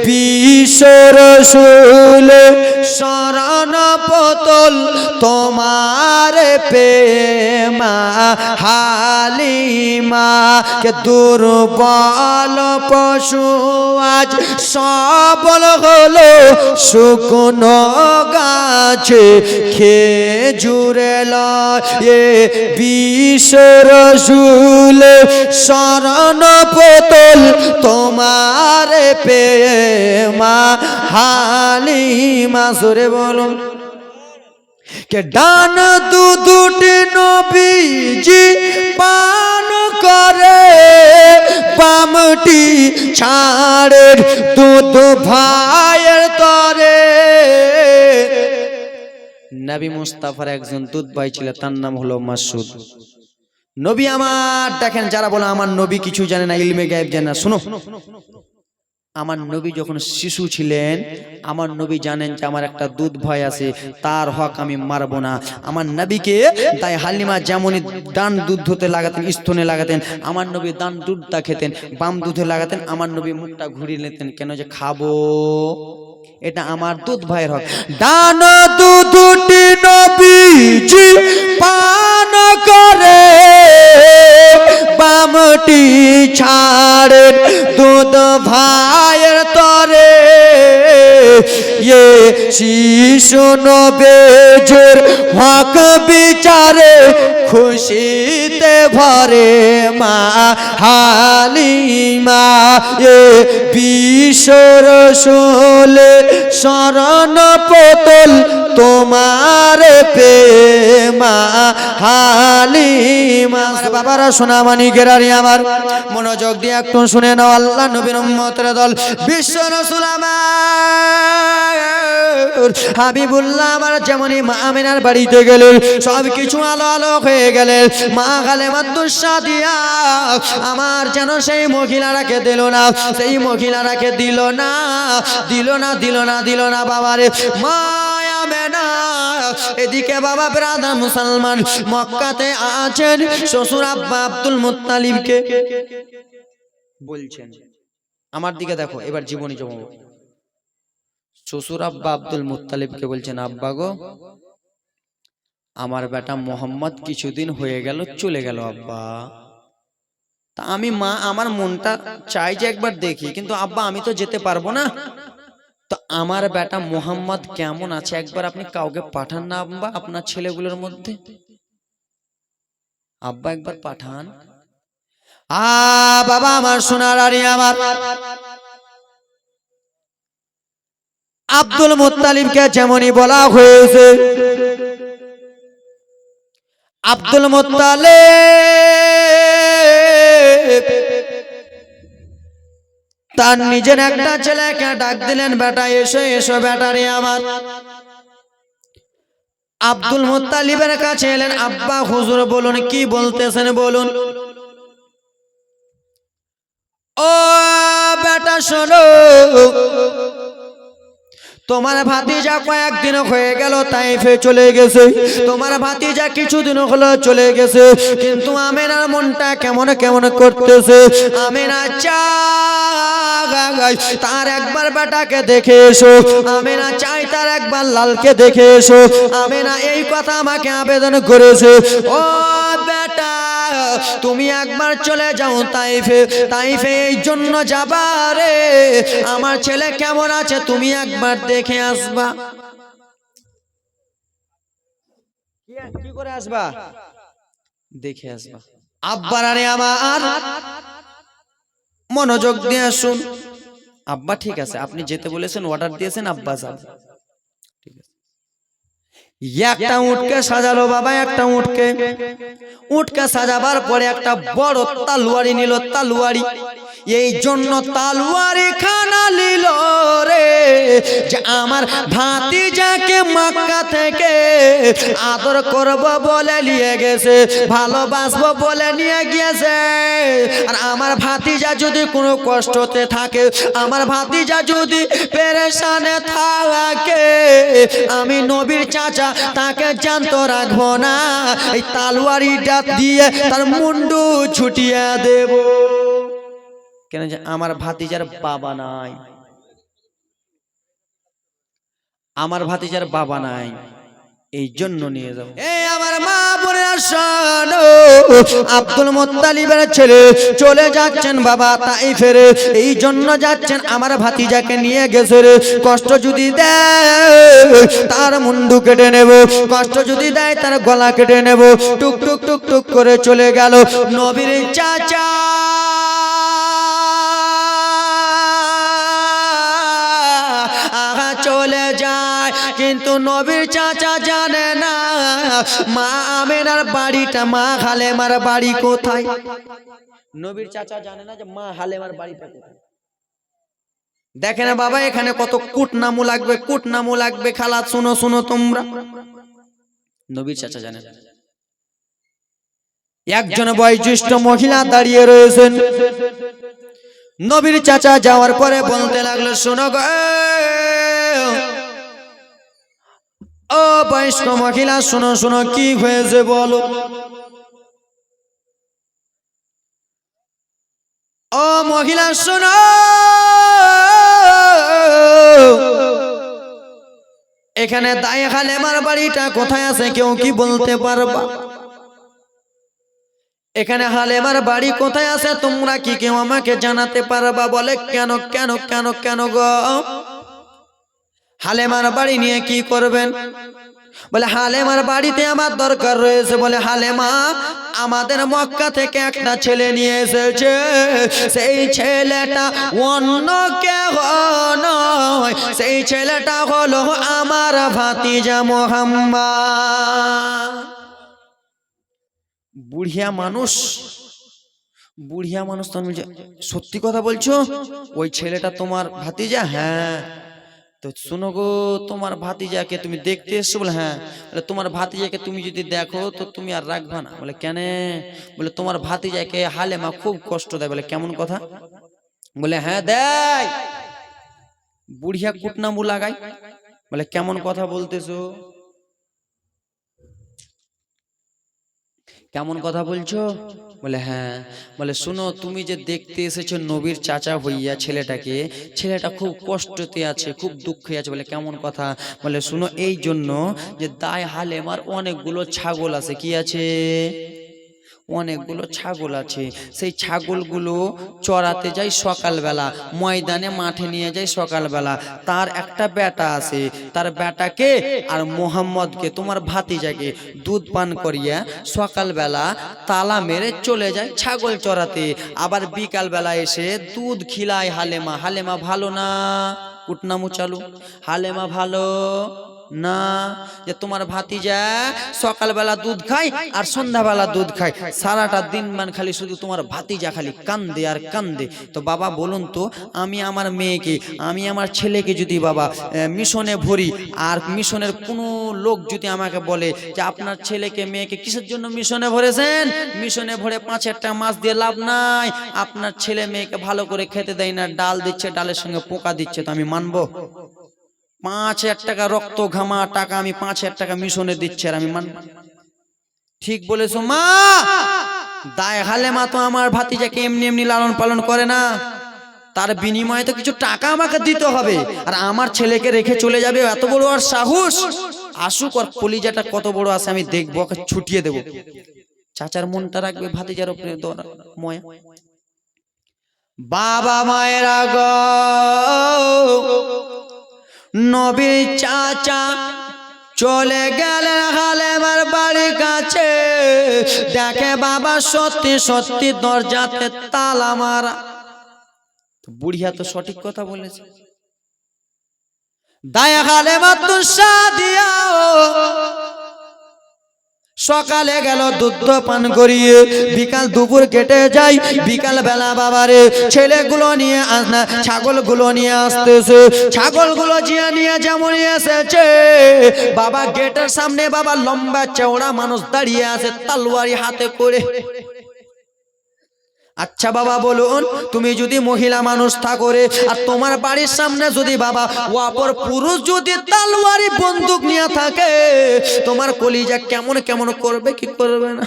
বিশ্ব রসুলে শরণ পতল তোমার প্রেমা হালিমা। কে দুর্বল পশু আজ সবল হলো, শুকনো গাছে খেজুরে লয়ে বিশ্ব রসুল শরণ পতল তোমার প্রেমা হালিমা। জোরে বলুন। কে ডান দুটি নবীজি পান করে, বামটি ছাড়ে দুধ ভাইয়ের তরে। নবী মুস্তাফার একজন দুধ ভাই ছিল, তার নাম হলো মাসুদ। নবী আমার দেখেন, যারা বলে আমার নবী কিছু জানে না, ইলমে গায়েব জানে না, শুনো। আমার নবী যখন শিশু ছিলেন, আমার নবী জানেন যে আমার একটা দুধ ভাই আছে, তার হক আমি মারবো না। আমার নবীকে তাই হালিমা যেমনই ডান দুধ ধুতে লাগাতেন, স্তনে লাগাতেন, আমার নবী ডান দুধটা খেতেন, বাম দুধে লাগাতেন। আমার নবী মুখটা ঘুরিয়ে নিতেন, কেন যে খাবো, এটা আমার দুধ ভাইয়ের হক। ডান দুধটি নবীজি পান করে, বামটি ছাড়ে দুধ ভাইয়ের তরে। এ শিশু নবীর হক বিচারে খুশিতে ভরে মা হালিমা। এ বিশ্ব রসুল শরণ পতল তোমার প্রেমা হালিমা। বাবারা সোনা মানিকেরানি আমার, মনোযোগ দিয়ে একটু শুনে নাও। আল্লাহ নবীর উম্মতের দল বিশ্ব রাসূল আমার হাবিবুল্লাহ আমার যেমনই মা আমিনার বাড়িতে গেলেন, সব কিছু আলো আলো হয়ে গেলেন। মা হালিমাতুস সাদিয়া আমার যেন সেই মহিলারাকে দিল না, সেই মহিলারাকে দিল না, দিল না, দিল না, দিল না। বাবারে মা আমেনা এদিকে বাবা ব্রাদার মুসলমান মক্কাতে আছেন, শ্বশুর আব্বা আব্দুল মুত্তালিবকে বলছেন, আমার দিকে দেখো, এবার জীবনী জমাবো। শ্বশুর আব্বা আব্দুল মুত্তালিবকে বলছেন, আব্বা গো, আমার বেটা মোহাম্মদ কিছুদিন হয়ে গেল চলে গেল আব্বা। তা আমি মা আমার মনটা চাই যে একবার দেখি, কিন্তু আব্বা আমি তো যেতে পারবো না। তো আমার বেটা মোহাম্মদ কেমন আছে একবার আপনি কাউকে পাঠান না আব্বা, আপনার ছেলেগুলোর মধ্যে। আব্বা একবার পাঠান। বাবা আমার সোনার আরি আমার আব্দুল মুত্তালিবকে যেমনই বলা হয়েছে, আব্দুল মুত্তালিব তার নিজের একটা ছেলেকে ডাক দিলেন, বেটা এসো এসো বেটারে আমার। আব্দুল মুত্তালিবের কাছে এলেন, আব্বা হুজুর বলুন কি বলতেছেন বলুন। ও বেটা শোনো, তোমার ভাতিজা কয়েকদিন হয়ে গেল তাইফে চলে গেছে, তোমার ভাতিজা কিছুদিন হলো চলে গেছে, কিন্তু আমেনার মনটা কেমন কেমন করতেছে। আমেনা চাই তার একবার বেটাকে দেখে এসো, আমেনা চাই তার একবার লালকে দেখে এসো। আমেনা এই কথা আমাকে আবেদন করেছে, ও বেটা তুমি একবার চলে যাও তাইফে, তাইফে এই জন্য যাবা রে, আমার ছেলে কেমন আছে তুমি একবার দেখে আসবা। কি করে আসবা? দেখে আসবা। আব্বার আরে আমার মনোযোগ দিয়ে শুন। আব্বা ঠিক আছে, আপনি যেতে বলেছেন, অর্ডার দিয়েছেন, আব্বা যাব। ঠিক আছে। একটা উটকে সাজালো বাবা, একটা উটকে সাজাবার পরে একটা বড় তালুয়ারি নিল, তালুয়ারি। এই জন্য তালওয়ারি খানা নিল রে, যে আমার ভাতিজাকে মক্কা থেকে আদর করব বলে নিয়ে গেছে, ভালোবাসবো বলে নিয়ে গিয়েছে। আর আমার ভাতিজা যদি কোনো কষ্টতে থাকে, আমার ভাতিজা যদি পেরেশানে থাকে, আমি নবীর চাচা তাকে জ্যান্ত রাখবো না, এই তালওয়ারিটা দিয়ে তার মুন্ডু ছুটিয়ে দেব। কেন? যে আমার ভাতিজার বাবা নাই, আমার ভাতিজার বাবা নাই, এই জন্য নিয়ে যাবো। এই আমার মা বোনেরা শোনো, আব্দুল মুত্তালিবের ছেলে চলে যাচ্ছেন বাবা তাইফের, এই জন্য যাচ্ছেন আমার ভাতিজাকে নিয়ে গেছে রে। কষ্ট যদি দেয় তার মুন্ডু কেটে নেব, কষ্ট যদি দেয় তার গলা কেটে নেব। টুক টুক টুক টুক করে চলে গেল নবীর চাচা। চলে যায়, কিন্তু নবীর চাচা জানে না মা আমেনার বাড়িটা, মা হালেমার বাড়ি কোথায়। নবীর চাচা জানে না যে মা হালেমার বাড়িটা কোথায়। দেখে না বাবা, এখানে কত কুটনামু লাগবে, কুটনামু লাগবে। খালা শুনো শুনো তোমরা, নবীর চাচা জানে না। একজন বয়োজ্যেষ্ঠ মহিলা দাঁড়িয়ে রয়েছেন। নবীর চাচা যাওয়ার পরে বলতে লাগলো, শোনো গো ও বয়স্ক মহিলা, শোনো শোনো, কি হয়েছে বলো। ও মহিলা শোনো, এখানে দায়ে হালেমার বাড়িটা কোথায় আছে কেউ কি বলতে পারবা? এখানে হালেমার বাড়ি কোথায় আছে তোমরা কি কেউ আমাকে জানাতে পারবা? বলে কেন কেন কেন কেন গো, হালেমার বাড়ি নিয়ে কি করবেন? বলে হালেমার বাড়িতে আমার দরকার রয়েছে। বলে হালেমা, আমাদের মক্কা থেকে একটা ছেলে নিয়ে এসেছে, সেই ছেলেটা অন্য কেউ নয়, সেই ছেলেটা হলো আমার ভাতিজা মুহাম্মদ। বুড়িয়া মানুষ, বুড়িয়া মানুষ তো সত্যি কথা বলছো? ওই ছেলেটা তোমার ভাতিজা? হ্যাঁ। তো শুনো গো, তোমার ভাতিজাকে তুমি দেখতে এসছো? বলে হ্যাঁ। বলে তোমার ভাতিজাকে তুমি যদি দেখো তো তুমি আর রাখবা না। বলে কেন? বলে তোমার ভাতিজাকে হালেমা খুব কষ্ট দেয়। বলে কেমন কথা? বলে হ্যাঁ দেয়, বুড়িয়া কুটনামু লাগাই। বলে কেমন কথা বলতেছো, কেমন কথা বলছো? বলে হ্যাঁ। বলে শুনো, তুমি যে দেখতে এসেছো নবীর চাচা হইয়া ছেলেটাকে, ছেলেটা খুব কষ্টতে আছে, খুব দুঃখে আছে। বলে কেমন কথা? বলে শুনো, এই জন্য যে দায় হালেমার অনেকগুলো ছাগল আছে। কি আছে? অনেকগুলো ছাগল আছে। সেই ছাগলগুলো চড়াতে যায় সকালবেলা, ময়দানে মাঠে নিয়ে যায় সকালবেলা। তার একটা বেটা আছে, তার বেটাকে আর মোহাম্মদকে, তোমার ভাতিজাকে দুধ পান করিয়া সকালবেলা তালা মেরে চলে যায় ছাগল চড়াতে। আবার বিকালবেলা এসে দুধ খিলায় হালেমা। হালেমা ভালো না? কুটনামু চালু। হালেমা ভালো না যে তোমার ভাতিজা সকালবেলা দুধ খায় আর সন্ধ্যাবেলা দুধ খায়, সারাটা দিন মান খালি শুধু তোমার ভাতিজা খালি কান্দে আর কান্দে। তো বাবা বলুন তো, আমি আমার মেয়েকে, আমি আমার ছেলেকে যদি বাবা মিশনে ভরি, আর মিশনের কোনো লোক যদি আমাকে বলে যে আপনার ছেলেকে মেয়েকে কিসের জন্য মিশনে ভরেছেন, মিশনে ভরে 5 টাকা মাছ দিয়ে লাভ নাই, আপনার ছেলে মেয়েকে ভালো করে খেতে দেয় না, ডাল দিচ্ছে, ডালের সঙ্গে পোকা দিচ্ছে, তো আমি মানবো? 5,000 টাকা রক্ত ঘামা টাকা আমি 5,000 টাকা মিশনে দিচ্ছে, আর আমি মানব? ঠিক বলেছো মা। দায় হালেমা তো আমার ভাতিজাকে এমনি এমনি লালন পালন করে না, তার বিনিময়ে তো কিছু টাকা আমাকে দিতে হবে। আর আমার ছেলেকে রেখে চলে যাবে, এত বড় আর সাহস! আসুক, আর কলিজাটা কত বড় আছে আমি দেখবো, ওকে ছুটিয়ে দেবো। চাচার মনটা রাখবে ভাতিজার উপরে ময়া। বাবা মায়েরা গো, নবীর চাচা চলে গেলেন হালেমার বাড়ির কাছে। দেখে বাবা সত্যি সত্যি দরজাতে তালা মারা। বুড়িয়া তো সঠিক কথা বলেছে। দায়া হালেমা তো সাদিয়া সকালে গেল দুধ পান করিয়ে, বিকাল দুপুর কেটে যায়, বিকাল বেলা বাবারে ছেলেগুলো নিয়ে আসনা ছাগলগুলো নিয়ে আসতেছে। ছাগলগুলো নিয়ে যেমন এসেছে, বাবা গেটের সামনে বাবা লম্বা চওড়া মানুষ দাঁড়িয়ে আছে তলোয়ারি হাতে করে। আচ্ছা বাবা বলুন, তুমি যদি মহিলা মানুষ থাকো রে, আর তোমার বাড়ির সামনে যদি বাবা অপর পুরুষ যদি তলোয়ারি বন্দুক নিয়ে থাকে, তোমার কলিজা কেমন কেমন করবে কি করবে না?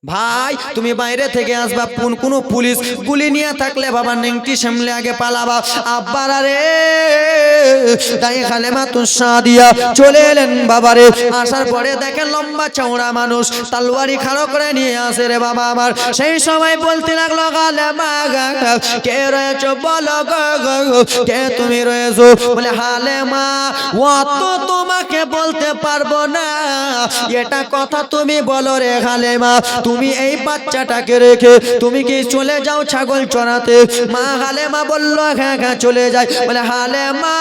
ভাই তুমি বাইরে থেকে আসবা, কোনো পুলিশ গুলি নিয়ে থাকলে বাবা নেংটি সামলে আগে পালাবা। আব্বারা রে তাই খালেমা তুসাদিয়া চলে এলেন বাবারে। আসার পরে দেখেন লম্বা চওড়া মানুষ তলোয়ারি খাড়ো করে নিয়ে আসে রে বাবা আমার। সেই সময় বলতে লাগলো, খালেমা কে রয়েছো বলো গো, কে তুমি রয়েছো? বলে হালেমা অত তোমাকে বলতে পারবো না, এটা কথা তুমি বলো রে হালেমা। তুমি এই বাচ্চাটাকে রেখে তুমি কি চলে যাও ছাগল চড়াতে? মা হালেমা বলল হ্যাঁ হ্যাঁ চলে যাই। বলে হালেমা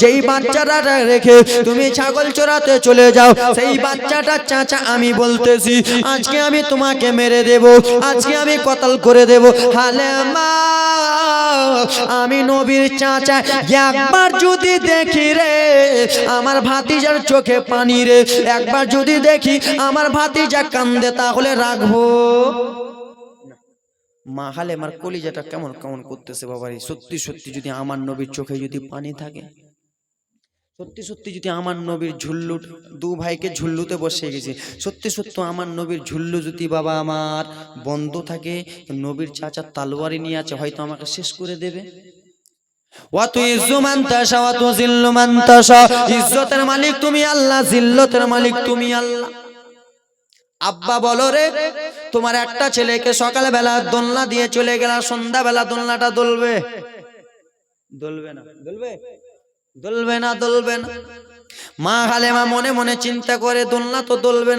যেই বাচ্চাটা রেখে তুমি ছাগল চড়াতে চলে যাও, সেই বাচ্চাটার চাচা আমি বলতেছি, আজকে আমি তোমাকে মেরে দেব, আজকে আমি কতল করে দেব। হালেমা আমি নবীর চাচা একবার যদি দেখি রে আমার ভাতিজার চোখে পানি রে, একবার যদি দেখি আমার ভাতিজা কান্দে তাহলে রাখবো। মা হালেমার কলিজাটা কেমন কেমন করতেছে বাবারে। সত্যি সত্যি যদি আমার নবীর চোখে যদি পানি থাকে, সত্যি সত্যি যদি আমার নবীর ঝুল্লু, দু ভাইকে ঝুল্লুতে বসে গেছে, সত্যি সত্যি আমার নবীর ঝুল্লু যদি বাবা আমার বন্ধ থাকে, নবীর চাচা তলোয়ারি নিয়ে আছে, হয়তো আমাকে শেষ করে দেবে। ইজ্জতের মালিক তুমি আল্লাহ, জিল্লতের মালিক তুমি আল্লাহ। আব্বা বলো রে, তোমার একটা ছেলেকে সকালবেলা দোলনা দিয়ে চলে গেলা, সন্ধ্যাবেলা দোলনাটা দোলবে? দোলবে না। দোলবে? দোলবে না, দোলবে না। মা হালেমা মনে মনে চিন্তা করে, দোলনা তো দোলবে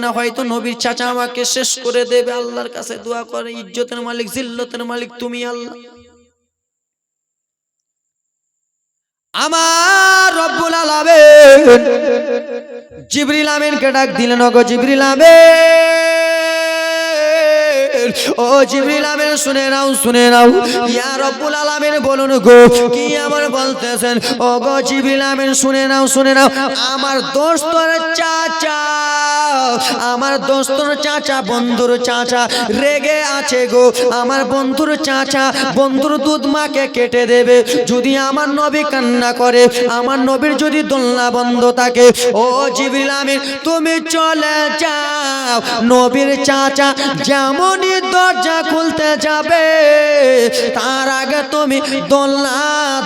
না, হয়তো নবীর চাচা আমাকে শেষ করে দেবে। আল্লাহর কাছে দোয়া করে, ইজ্জতের মালিক জিল্লতের মালিক তুমি আল্লাহ। আমার রব্বুল আলামিন জিবরিল আমিনকে ডাক দিলেন, ওগো জিবরিল আমিন, ও জিবরিল আমিন শুনে নাও, শুনে নাও। ইয়া রব্বুল আলামিন বলুন গো, কি আমার বলতেছেন? ওগো জিবরিল আমিন শুনে নাও, শুনে নাও। আমার দোস্তর চাচা, আমার দোস্তর চাচা, বন্ধুর চাচা রেগে আছে গো। আমার বন্ধুর চাচা বন্ধুর দুধ মাকে কেটে দেবে যদি আমার নবী কান্না করে, আমার নবীর যদি দোলনা বন্ধ থাকে। ও জিবরিল আমিন তুমি চলে যাও, নবীর চাচা যেমনই দরজা খুলতে যাবে তার আগে তুমি দোলনা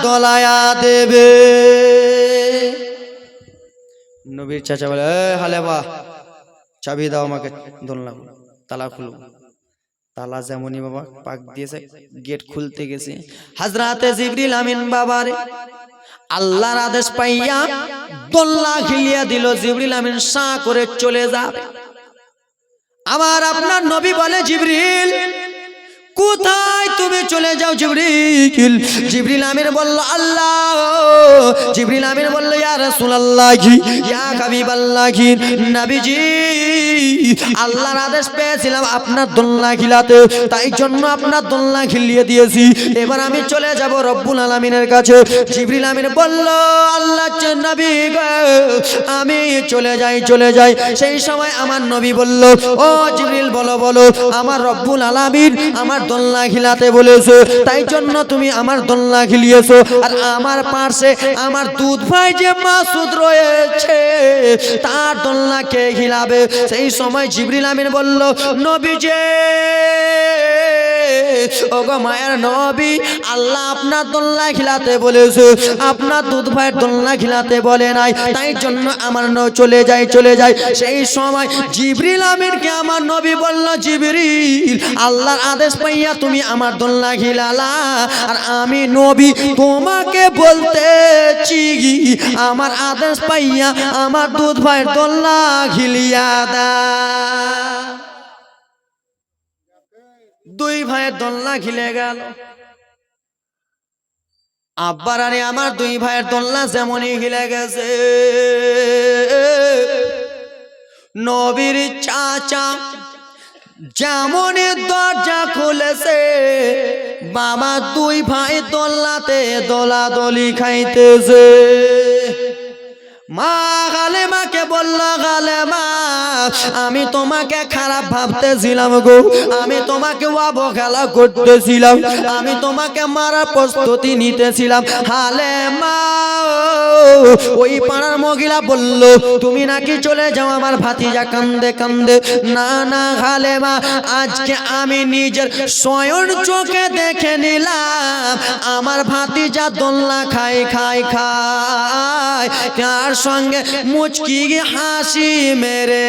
দোলায়া দেবে। নবীর চাচা বলে, হালেমা চাবি দাও আমাকে, দোলনা তালা খুলবো। তালা যেমনই বাবা পাক দিয়েছে, গেট খুলতে গেছে, হযরতে জিবরিল আমিন বাবারে আল্লাহর আদেশ পাইয়া দোলনা খিলিয়া দিল। জিবরিল আমিন সা করে চলে যাবে। আমার আপনার নবী বলে, জিবরিল কোথায় তুমি চলে যাও? জিবরিল জিবরিল আমিন বলল, আল্লাহ। জিবরিল আমিন বলল, ইয়া রাসূলুল্লাহ, ইয়া হাবিবাল্লাহ, নবীজি আল্লাহর আদেশ পেয়েছিলাম আপনার দোলনা খিলাতে, তাই জন্য আপনার দোলনা খিলিয়ে দিয়েছি। এবার আমি চলে যাব রব্বুল আলামিনের কাছে। জিবরিল আমিন বলল, আল্লাহর নবী গো আমি চলে যাই, চলে যাই। সেই সময় আমার নবী বলল, ও জিবরিল বলো বলো, আমার রব্বুল আলামিন আমার দোলনা খিলাতে বলেছে, তাই জন্য তুমি আমার দোলনা খিলিয়েছো। আর আমার পাশে আমার দুধ ভাই যে মাসুদ রয়েছে, তার দোলনা কে খিলাবে? সেই সময় জিবরিল আমিন বলল, নবীজি ওগো মায়ের নবী, আল্লাহ আপনার দোলনা খিলাতে বলেছে, আপনার দুধ ভাইয়ের দোলনা খিলাতে বলে নাই, তাই জন্য আমার চলে যাই, চলে যাই। সেই সময় জিবরিল আমিনকে আমার নবী বলল, জিবরিল আল্লাহর আদেশ পাইয়া তুমি আমার দোলনা খিলালা, আর আমি নবী তোমাকে বলতেছি আমার আদেশ পাইয়া আমার দুধ ভাইয়ের দোলনা খিলিয়া দা। দুই ভাইয়ের দোলনা খিলে গেল। আব্বার আরে আমার দুই ভাইয়ের দোলনা যেমনই খিলে গেছে, নবীর চাচা যেমন দরজা খুলেছে বাবা দুই ভাই দোল্লাতে দোলাদলি খাইতেছে। মা গালেমাকে বলল, গালেমা আমি তোমাকে খারাপ ভাবতেছিলাম গো, আমি তোমাকে অবহেলা করতেছিলাম, আমি তোমাকে মারার প্রস্তুতি নিতেছিলাম। হালেমা ওই পাড়ার মহিলা বলল, তুমি নাকি চলে যাও। আমার ভাতিজা কান্দে কান্দে, না না হালেমা, আজকে আমি নিজের স্বয়ং চোখে দেখে নিলাম আমার ভাতিজা দোলনা খাই খাই খায়, তার সঙ্গে মুচকি হাসি মেরে